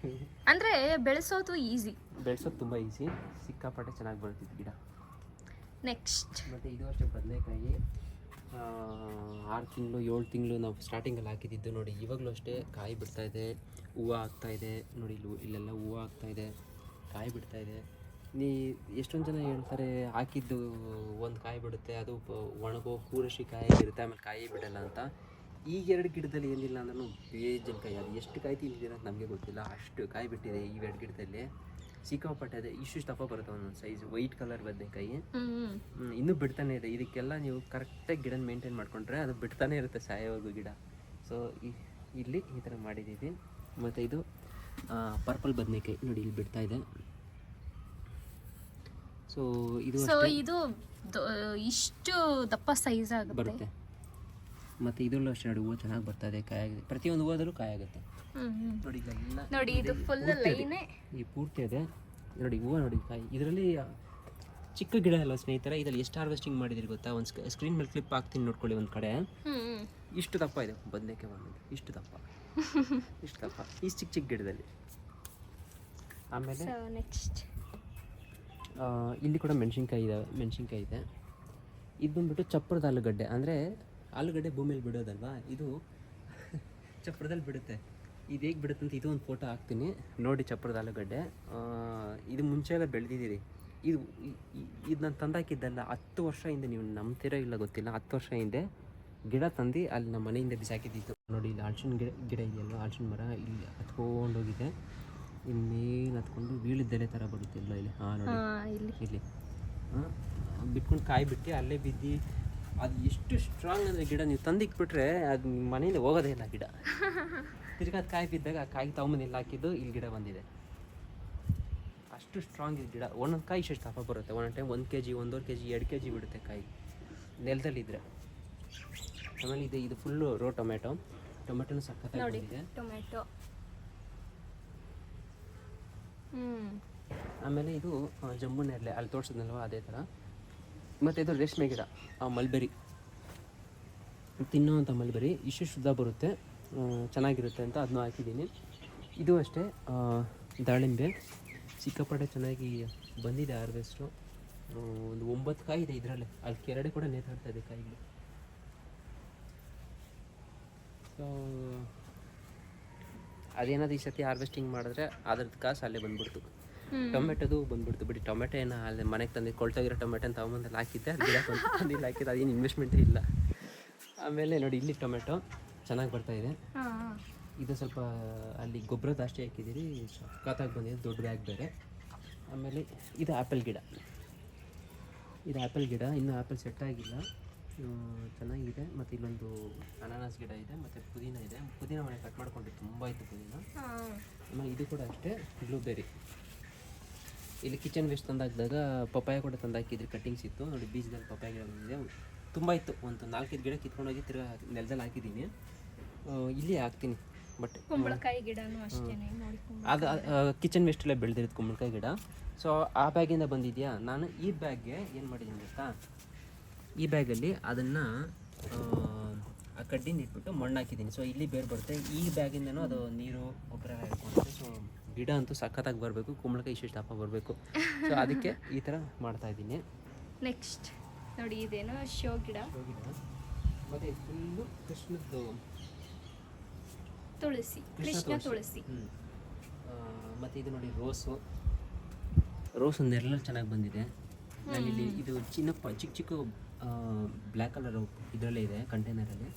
ಅಂದರೆ ಬೆಳೆಸೋದು ಈಸಿ. ಬೆಳೆಸೋದು ತುಂಬ ಈಸಿ, ಸಿಕ್ಕಾಪಟ್ಟೆ ಚೆನ್ನಾಗಿ ಬರುತ್ತಿತ್ತು ಗಿಡ. ನೆಕ್ಸ್ಟ್ ಮತ್ತು ಇದು ಅಷ್ಟೇ ಬದನೆಕಾಯಿ 6 ತಿಂಗಳು 7 ತಿಂಗಳು ನಾವು ಸ್ಟಾರ್ಟಿಂಗಲ್ಲಿ ಹಾಕಿದ್ದು ನೋಡಿ. ಇವಾಗಲೂ ಅಷ್ಟೇ ಕಾಯಿ ಬಿಡ್ತಾಯಿದೆ, ಹೂವು ಆಗ್ತಾಯಿದೆ ನೋಡಿ. ಇಲ್ಲೆಲ್ಲ ಹೂವು ಆಗ್ತಾಯಿದೆ, ಕಾಯಿ ಬಿಡ್ತಾಯಿದೆ. ಎಷ್ಟೊಂದು ಜನ ಹೇಳ್ತಾರೆ ಹಾಕಿದ್ದು ಒಂದು ಕಾಯಿ ಬಿಡುತ್ತೆ, ಅದು ಒಣಗೋ ಪೂರಶಿ ಕಾಯಿ ಇರುತ್ತೆ, ಆಮೇಲೆ ಕಾಯಿ ಬಿಡಲ್ಲ ಅಂತ. ಈಗ 2 ಗಿಡದಲ್ಲಿ ಏನಿಲ್ಲ ಅಂದ್ರೂ ಬೇಜನ್ ಕಾಯಿ. ಅದು ಎಷ್ಟು ಕಾಯಿ ತಿಂದಿದ್ದೀರ ಅಂತ ನಮಗೆ ಗೊತ್ತಿಲ್ಲ, ಅಷ್ಟು ಕಾಯಿ ಬಿಟ್ಟಿದೆ ಈ 2 ಗಿಡದಲ್ಲಿ. ಸಿಕ್ಕಾಪಟ್ಟೆ ಇದೆ, ಇಷ್ಟು ದಪ್ಪ ಬರುತ್ತೆ ಒಂದೊಂದು ಸೈಜ್. ವೈಟ್ ಕಲರ್ ಬದನೆಕಾಯಿ ಇನ್ನೂ ಬಿಡ್ತಾನೆ ಇದೆ. ಇದಕ್ಕೆಲ್ಲ ನೀವು ಕರೆಕ್ಟಾಗಿ ಗಿಡನ ಮೇಂಟೈನ್ ಮಾಡಿಕೊಂಡ್ರೆ ಅದು ಬಿಡ್ತಾನೆ ಇರುತ್ತೆ ಸಾಯೋವರೆಗೂ ಗಿಡ. ಸೊ ಇಲ್ಲಿ ಈ ಥರ ಮಾಡಿದ್ದೀವಿ. ಮತ್ತು ಇದು ಪರ್ಪಲ್ ಬದನೆಕಾಯಿ ನೋಡಿ, ಇಲ್ಲಿ ಬಿಡ್ತಾ ಇದೆ. ಸೊ ಇದು ಇಷ್ಟು ದಪ್ಪ ಸೈಜ್ ಬರುತ್ತೆ. ಮತ್ತು ಇದರಲ್ಲೂ ಅಷ್ಟೇ ನೋಡಿ, ಹೂವು ಚೆನ್ನಾಗಿ ಬರ್ತಾ ಇದೆ, ಕಾಯಿ ಆಗಿದೆ. ಪ್ರತಿಯೊಂದು ಹೂವಾದರೂ ಕಾಯಿ ಆಗುತ್ತೆ ನೋಡಿ. ಇಲ್ಲೆಲ್ಲ ನೋಡಿ, ಇದು ಫುಲ್ ಲೈನೇ ಈ ಪೂರ್ತಿ ಇದೆ ನೋಡಿ, ಹೂವು ನೋಡಿ, ಕಾಯಿ. ಇದರಲ್ಲಿ ಚಿಕ್ಕ ಗಿಡ ಅಲ್ಲ ಸ್ನೇಹಿತರೆ, ಇದರಲ್ಲಿ ಎಷ್ಟು ಹಾರ್ವೆಸ್ಟಿಂಗ್ ಮಾಡಿದಿರಿ ಗೊತ್ತಾ? ಒಂದು ಸ್ಕ್ರೀನ್ ಮೇಲೆ ಕ್ಲಿಪ್ ಹಾಕ್ತೀನಿ ನೋಡ್ಕೊಳ್ಳಿ. ಒಂದು ಕಡೆ ಇಷ್ಟು ದಪ್ಪ ಇದೆ ಬದನೆಕಾಯಿ ಬಂದಿದೆ, ಇಷ್ಟು ದಪ್ಪ ಇಷ್ಟು ದಪ್ಪ ಈ ಚಿಕ್ಕ ಚಿಕ್ಕ ಗಿಡದಲ್ಲಿ. ಆಮೇಲೆ ನೆಕ್ಸ್ಟ್ ಇಲ್ಲಿ ಕೂಡ ಮೆಣಸಿನ್ಕಾಯಿ ಇದೆ. ಇದು ಬಂದ್ಬಿಟ್ಟು ಚಪ್ಪರದ ಆಲೂಗಡ್ಡೆ. ಅಂದರೆ ಆಲೂಗಡ್ಡೆ ಭೂಮಿಯಲ್ಲಿ ಬಿಡೋದಲ್ವಾ, ಇದು ಚಪ್ಪರದಲ್ಲಿ ಬಿಡುತ್ತೆ. ಇದು ಹೇಗೆ ಬಿಡುತ್ತೆ ಅಂತ ಇದು ಒಂದು ಫೋಟೋ ಹಾಕ್ತೀನಿ ನೋಡಿ. ಚಪ್ಪರದ ಆಲೂಗಡ್ಡೆ ಇದು ಮುಂಚೆ ಎಲ್ಲ ಬೆಳೆದಿದ್ದೀರಿ. ಇದು ನಾನು ತಂದಾಕಿದ್ದಲ್ಲ, 10 ವರ್ಷ ಹಿಂದೆ. ನೀವು ನಂಬ್ತಿರೋ ಇಲ್ಲ ಗೊತ್ತಿಲ್ಲ, 10 ವರ್ಷ ಹಿಂದೆ ಗಿಡ ತಂದು ಅಲ್ಲಿ ನಮ್ಮ ಮನೆಯಿಂದ ಬಿಸಾಕಿದ್ದಿತ್ತು ನೋಡಿ. ಇಲ್ಲಿ ಹಲಸಿನ ಗಿಡ ಇದೆಯಲ್ವ, ಹಲಸಿನ ಮರ ಇಲ್ಲಿ ಹತ್ಕೊಂಡೋಗಿದೆ. ಇನ್ನೇನು ಹತ್ಕೊಂಡು ಬೀಳಿದ್ದೆಲೆ ಥರ ಬರುತ್ತಿಲ್ಲ ಇಲ್ಲಿ. ಹಾಂ ನೋಡಿ, ಇಲ್ಲಿ ಬಿಟ್ಕೊಂಡು ಕಾಯಿ ಬಿಟ್ಟು ಅಲ್ಲೇ ಬಿದ್ದು. ಅದು ಎಷ್ಟು ಸ್ಟ್ರಾಂಗ್ ಅಂದರೆ ಗಿಡ, ನೀವು ತಂದಿಕ್ಬಿಟ್ರೆ ಅದು ನಿಮ್ಮ ಮನೆಯಿಂದ ಹೋಗೋದೇ ಇಲ್ಲ ಗಿಡ. ತಿರ್ಗಿ ಅದು ಕಾಯಿ ಬಿದ್ದಾಗ ಆ ಕಾಯಿ ತಗೊಂಬಂದು ಇಲ್ಲಿ ಹಾಕಿದ್ದು ಇಲ್ಲಿ ಗಿಡ ಬಂದಿದೆ. ಅಷ್ಟು ಸ್ಟ್ರಾಂಗ್ ಇದೆ ಗಿಡ. ಒಂದೊಂದು ಕಾಯಿ ಇಷ್ಟು ದಪ್ಪ ಬರುತ್ತೆ. ಒಂದೊಂದು ಟೈಮ್ 1 kg 1.5 kg 2 kg ಬಿಡುತ್ತೆ ಕಾಯಿ ನೆಲದಲ್ಲಿದ್ದರೆ. ಆಮೇಲೆ ಇದು ಫುಲ್ಲು ಟೊಮೆಟೊನೂ ಸಖತ್ತಾಗಿ ಬಂದಿದೆ. ಟೊಮೆಟೊ. ಆಮೇಲೆ ಇದು ಜಂಬು ನೇರಳೆ, ಅಲ್ಲಿ ತೋರಿಸಿದ್ನಲ್ವ ಅದೇ ಥರ. ಮತ್ತು ಇದು ರೇಷ್ಮೆ ಗಿಡ, ಮಲ್ಬೆರಿ, ತಿನ್ನುವಂಥ ಮಲ್ಬೆರಿ. ಇಷ್ಟು ಶುದ್ಧ ಬರುತ್ತೆ, ಚೆನ್ನಾಗಿರುತ್ತೆ ಅಂತ ಅದನ್ನು ಹಾಕಿದ್ದೀನಿ. ಇದು ಅಷ್ಟೇ ದಾಳಿಂಬೆ, ಸಿಕ್ಕಾಪಟ್ಟೆ ಚೆನ್ನಾಗಿ ಬಂದಿದೆ ಹಾರ್ವೆಸ್ಟು. ಒಂದು 9 ಕಾಯಿ ಇದೆ ಇದರಲ್ಲೇ. ಅಲ್ಲಿ ಕೆರಡೆ ಕೂಡ ನೇತಾಡ್ತಾ ಇದೆ ಕಾಯಿಗಳು. ಸೊ ಅದೇನಾದ್ರು ಈ ಸತಿ ಹಾರ್ವೆಸ್ಟಿಂಗ್ ಮಾಡಿದ್ರೆ ಅದ್ರದ್ದು ಕಾಸು ಅಲ್ಲೇ ಬಂದ್ಬಿಡ್ತು. ಟೊಮೆಟೊದು ಬಂದ್ಬಿಡ್ತು ಬಿಡಿ. ಟೊಮೆಟೊ ಏನೋ ಅಲ್ಲಿ ಮನೆಗೆ ತಂದು ಕೊಳ್ತೋಗಿರೋ ಟೊಮೆಟೊನ ತಗೊಂಬಂದಲ್ಲಿ ಹಾಕಿದ್ದೆ, ಗಿಡ ತಂದಿಲ್ಲ ಹಾಕಿದ್ದು, ಅದೇನು ಇನ್ವೆಸ್ಟ್ಮೆಂಟೇ ಇಲ್ಲ. ಆಮೇಲೆ ನೋಡಿ, ಇಲ್ಲಿ ಟೊಮೆಟೊ ಚೆನ್ನಾಗಿ ಬರ್ತಾಯಿದೆ. ಇದು ಸ್ವಲ್ಪ ಅಲ್ಲಿ ಗೊಬ್ಬರ ಜಾಸ್ತಿ ಹಾಕಿದ್ದೀರಿ, ಸಖತ್ತಾಗಿ ಬಂದಿದೆ, ದೊಡ್ಡ ಬ್ಯಾಗ್ ಬೇರೆ. ಆಮೇಲೆ ಇದು ಆ್ಯಪಲ್ ಗಿಡ. ಇನ್ನೂ ಆ್ಯಪಲ್ ಸೆಟ್ ಆಗಿಲ್ಲ, ಚೆನ್ನಾಗಿದೆ. ಮತ್ತು ಇಲ್ಲೊಂದು ಅನಾನಸ್ ಗಿಡ ಇದೆ, ಮತ್ತು ಪುದೀನ ಮನೆ ಕಟ್ ಮಾಡ್ಕೊಂಡು ತುಂಬ ಇತ್ತು ಪುದೀನ. ಆಮೇಲೆ ಇದು ಕೂಡ ಅಷ್ಟೇ ಬ್ಲೂಬೆರಿ. ಇಲ್ಲಿ ಕಿಚನ್ ವೇಸ್ಟ್ ತಂದಾಕಿದಾಗ ಪಪ್ಪಾಯ ಕೂಡ ತಂದಾಕಿದ್ರಿ, ಕಟ್ಟಿಂಗ್ಸ್ ಇತ್ತು ನೋಡಿ. ಬೀಜದಲ್ಲಿ ಪಪ್ಪಾಯ ಗಿಡ ಬಂದಿದೆ, ತುಂಬ ಇತ್ತು. ಒಂದು 4-5 ಗಿಡ ಕಿತ್ಕೊಂಡೋಗಿ ತಿರ್ಗಾ ನೆಲದಲ್ಲಿ ಹಾಕಿದ್ದೀನಿ. ಇಲ್ಲಿ ಹಾಕ್ತೀನಿ. ಬಟ್ ಕುಂಬಳಕಾಯಿ ಗಿಡನೂ ಅಷ್ಟೇ ನೋಡಿ. ಅದು ಕಿಚನ್ ವೇಸ್ಟಲ್ಲೇ ಬೆಳೆದಿರೋದು ಕುಂಬಳಕಾಯಿ ಗಿಡ. ಸೊ ಆ ಬ್ಯಾಗಿಂದ ಬಂದಿದೆಯಾ. ನಾನು ಈ ಬ್ಯಾಗ್ಗೆ ಏನು ಮಾಡಿದ್ದೀನಿ ಗೊತ್ತಾ, ಈ ಬ್ಯಾಗಲ್ಲಿ ಅದನ್ನು ಆ ಕಡ್ಡಿನ ಇಟ್ಬಿಟ್ಟು ಮಣ್ಣು ಹಾಕಿದ್ದೀನಿ. ಸೊ ಇಲ್ಲಿ ಬೇರೆ ಬರುತ್ತೆ. ಈ ಬ್ಯಾಗಿಂದನೂ ಅದು ನೀರು ಗೊಬ್ಬರ ಹಾಕ್ಕೊಳುತ್ತೆ. ಸೊ ಗಿಡ ಅಂತೂ ಸಖತ್ತಾಗಿ ಬರಬೇಕು, ಕುಂಬಳಕಾಯಿ ಇಷ್ಟು ದಪ್ಪ ಬರಬೇಕು. ಸೊ ಅದಕ್ಕೆ ಈ ಥರ ಮಾಡ್ತಾಯಿದ್ದೀನಿ. ನೆಕ್ಸ್ಟ್ ನೋಡಿ, ಇದೇನೋ ಶೋ ಗಿಡ. ಮತ್ತು ಫುಲ್ಲು ಕೃಷ್ಣದ್ದು ತುಳಸಿ, ಕೃಷ್ಣ ತುಳಸಿ. ಮತ್ತು ಇದು ನೋಡಿ ರೋಸ್ ಒಂದೆಲ್ಲ ಚೆನ್ನಾಗಿ ಬಂದಿದೆ. ನಾನಿಲ್ಲಿ ಇದು ಚಿಕ್ಕ ಬ್ಲ್ಯಾಕ್ ಕಲರ್ ಇದರಲ್ಲೇ ಇದೆ ಕಂಟೈನರಲ್ಲಿ.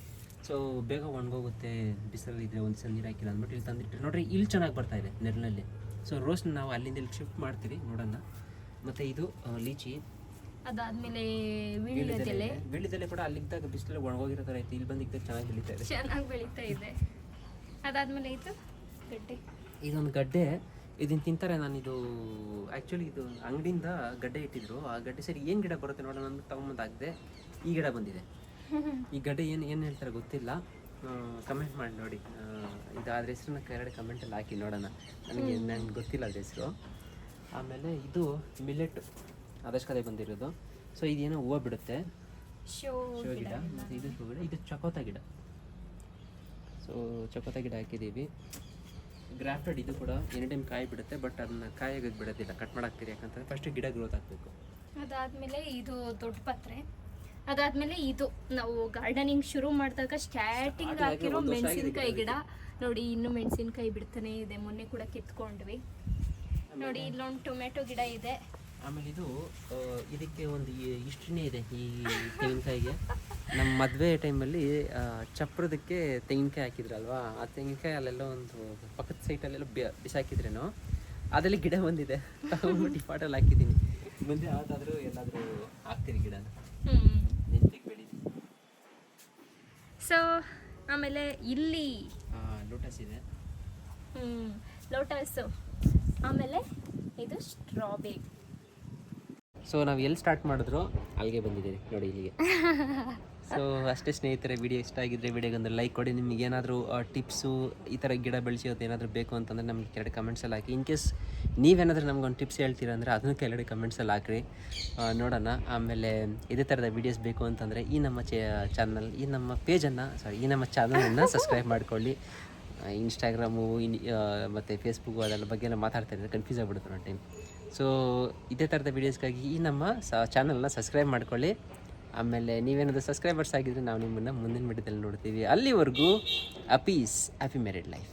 ಸೊ ಬೇಗ ಒಣಗೋಗುತ್ತೆ ಬಿಸಿಲಲ್ಲಿ ಇದ್ದರೆ, ಒಂದು ಸಲ ನೀರು ಹಾಕಿಲ್ಲ ಅಂದ್ಬಿಟ್ಟು ಇಲ್ಲಿ ತಂದಿಟ್ಟರೆ ನೋಡಿರಿ, ಇಲ್ಲಿ ಚೆನ್ನಾಗಿ ಬರ್ತಾಯಿದೆ ನೆರಳಲ್ಲಿ. ಸೊ ರೋಸ್ನ ನಾವು ಅಲ್ಲಿಂದ ಇಲ್ಲಿ ಶಿಫ್ಟ್ ಮಾಡ್ತೀವಿ, ನೋಡೋಣ. ಮತ್ತು ಇದು ಲೀಚಿ. ಅದಾದಮೇಲೆ ವೀಳ್ಯದೆಲೆ ಕೂಡ ಅಲ್ಲಿದ್ದಾಗ ಬಿಸಿಲಲ್ಲಿ ಒಣಗೋಗಿರೋ ಥರ ಐತೆ, ಇಲ್ಲಿ ಬಂದಿದ್ದಾಗ ಚೆನ್ನಾಗಿ ಬೆಳೀತಾ ಇದೆ. ಅದಾದಮೇಲೆ ಇದು ಗಡ್ಡೆ. ಇದೊಂದು ಗಡ್ಡೆ, ಇದನ್ನು ತಿಂತಾರೆ. ನಾನಿದು ಆ್ಯಕ್ಚುಲಿ ಇದು ಅಂಗಡಿಯಿಂದ ಗಡ್ಡೆ ಇಟ್ಟಿದ್ರು. ಆ ಗಡ್ಡೆ ಸರಿ ಏನು ಗಿಡ ಬರುತ್ತೆ ನೋಡೋಣ ಅಂತ ತೊಗೊಂಬಂದಾಗದೆ ಈ ಗಿಡ ಬಂದಿದೆ. ಈ ಗಡ್ಡೆ ಏನು ಹೇಳ್ತಾರೆ ಗೊತ್ತಿಲ್ಲ, ಕಮೆಂಟ್ ಮಾಡಿ ನೋಡಿ. ಇದು ಅದ್ರ ಹೆಸ್ರನ್ನ ಕೆಳಗಡೆ ಕಮೆಂಟಲ್ಲಿ ಹಾಕಿ ನೋಡೋಣ. ನನಗೆ ಗೊತ್ತಿಲ್ಲ ಅದ್ರ ಹೆಸರು. ಆಮೇಲೆ ಇದು ಮಿಲೆಟ್, ಅದಷ್ಟು ಕಡೆ ಬಂದಿರೋದು. ಸೊ ಇದೇನೋ ಹೂವು ಬಿಡುತ್ತೆ, ಶೋ ಗಿಡ. ಮತ್ತು ಇದು ಶೋ ಗಿಡ, ಇದು ಚಕೋತ ಗಿಡ. ಸೊ ಸೊ ಚಕೋತ ಗಿಡ ಹಾಕಿದ್ದೀವಿ. ಗ್ರಾಫ್ಟೆಡ್ ಇದು ಕೂಡ ಎನಿ ಟೈಮ್ ಕಾಯಿ ಬಿಡುತ್ತೆ, ಬಟ್ ಅದನ್ನ ಕಾಯಾಗೋದು ಬಿಡೋದಿಲ್ಲ, ಕಟ್ ಮಾಡಾಕ್ತೀರಿ. ಯಾಕಂತಂದರೆ ಫಸ್ಟ್ ಗಿಡ ಗ್ರೋತ್ ಆಗಬೇಕು. ಅದಾದಮೇಲೆ ಇದು ದೊಡ್ಡ ಪತ್ರೆ. ಅದಾದಮೇಲೆ ಇದು ನಾವು ಗಾರ್ಡನಿಂಗ್ ಶುರು ಮಾಡಿದಾಗ ಸ್ಟಾರ್ಟಿಂಗ್ ಹಾಕಿರೋ ಮೆಣಸಿನ್ಕಾಯಿ ಗಿಡ ನೋಡಿ, ಇನ್ನೂ ಮೆಣಸಿನ್ಕಾಯಿ ಬಿಡ್ತಾನೆ ಇದೆ. ಮೊನ್ನೆ ಕೂಡ ಕಿತ್ಕೊಂಡ್ವಿ ನೋಡಿ. ಇಲ್ಲೊಂದು ಟೊಮೆಟೊ ಗಿಡ ಇದೆ. ಆಮೇಲೆ ಇದು ಇದಕ್ಕೆ ಒಂದು ಹಿಸ್ಟ್ರಿನೇ ಇದೆ ಈ ತೆಂಗಿನಕಾಯಿಗೆ. ನಮ್ಮ ಮದುವೆ ಟೈಮಲ್ಲಿ ಚಪ್ರದಕ್ಕೆ ತೆಂಗಿನಕಾಯಿ ಹಾಕಿದ್ರಲ್ವಾ, ಆ ತೆಂಗಿನಕಾಯಿ ಅಲ್ಲೆಲ್ಲ ಒಂದು ಪಕ್ಕದ ಸೈಟಲ್ಲೆಲ್ಲ ಬಿಸಾಕಿದ್ರೇನೋ ಅದರಲ್ಲಿ ಗಿಡ ಬಂದಿದೆ. ತಗೊಂಡ್ಬಿಟ್ಟು ಪಾಟಲ್ಲಿ ಹಾಕಿದ್ದೀನಿ. ಮುಂದೆ ಯಾವುದಾದ್ರೂ ಎಲ್ಲಾದರೂ ಹಾಕ್ತೀರಿ ಗಿಡನ, ನೆನಪಿಗೆ ಬೆಳೀಲಿ. ಸೊ ಆಮೇಲೆ ಇಲ್ಲಿ ಲೋಟಸ್ ಇದೆ. ಲೋಟಸ್ಸು. ಆಮೇಲೆ ಇದು ಸ್ಟ್ರಾಬೆರಿ. ಸೊ ನಾವು ಎಲ್ಲಿ ಸ್ಟಾರ್ಟ್ ಮಾಡಿದ್ರು ಅಲ್ಲಿಗೆ ಬಂದಿದ್ದೀರಿ ನೋಡಿ, ಇಲ್ಲಿಗೆ. ಸೊ ಅಷ್ಟೇ ಸ್ನೇಹಿತರೆ, ವಿಡಿಯೋ ಇಷ್ಟ ಆಗಿದ್ದರೆ ವಿಡಿಯೋಗೊಂದು ಲೈಕ್ ಕೊಡಿ. ನಿಮ್ಗೆ ಏನಾದರೂ ಟಿಪ್ಸು ಈ ಥರ ಗಿಡ ಬೆಳೆಸೋದು ಏನಾದರೂ ಬೇಕು ಅಂತಂದರೆ ನಮಗೆ ಕೆಳಗಡೆ ಕಮೆಂಟ್ಸಲ್ಲಿ ಹಾಕಿ. ಇನ್ ಕೇಸ್ ನೀವೇನಾದರೂ ನಮ್ಗೊಂದು ಟಿಪ್ಸ್ ಹೇಳ್ತೀರಾ ಅಂದರೆ ಅದನ್ನು ಕೆಳಗಡೆ ಕಮೆಂಟ್ಸಲ್ಲಿ ಹಾಕ್ರಿ, ನೋಡೋಣ. ಆಮೇಲೆ ಇದೇ ಥರದ ವೀಡಿಯೋಸ್ ಬೇಕು ಅಂತಂದರೆ ಈ ನಮ್ಮ ಚಾನಲ್, ಈ ನಮ್ಮ ಪೇಜನ್ನು ಈ ನಮ್ಮ ಚಾನಲನ್ನು ಸಬ್ಸ್ಕ್ರೈಬ್ ಮಾಡ್ಕೊಳ್ಳಿ. ಇನ್ಸ್ಟಾಗ್ರಾಮು ಮತ್ತು ಫೇಸ್ಬುಕ್ಕು ಅದೆಲ್ಲ ಬಗ್ಗೆ ಎಲ್ಲ ಮಾತಾಡ್ತಾ ಇದ್ದಾರೆ, ಕನ್ಫ್ಯೂಸ್ ಆಗಿಬಿಡುತ್ತೆ ಒಂದು ಟೈಮ್. ಸೊ ಇದೇ ಥರದ ವೀಡಿಯೋಸ್ಗಾಗಿ ಈ ನಮ್ಮ ಚಾನಲ್ನ ಸಬ್ಸ್ಕ್ರೈಬ್ ಮಾಡ್ಕೊಳ್ಳಿ. ಆಮೇಲೆ ನೀವೇನಾದರೂ ಸಬ್ಸ್ಕ್ರೈಬರ್ಸ್ ಆಗಿದ್ದರೆ ನಾವು ನಿಮ್ಮನ್ನು ಮುಂದಿನ ವಿಡಿಯೋದಲ್ಲಿ ನೋಡ್ತೀವಿ. ಅಲ್ಲಿವರೆಗೂ ಅಪೀಸ್, ಹ್ಯಾಪಿ ಮ್ಯಾರಿಡ್ ಲೈಫ್.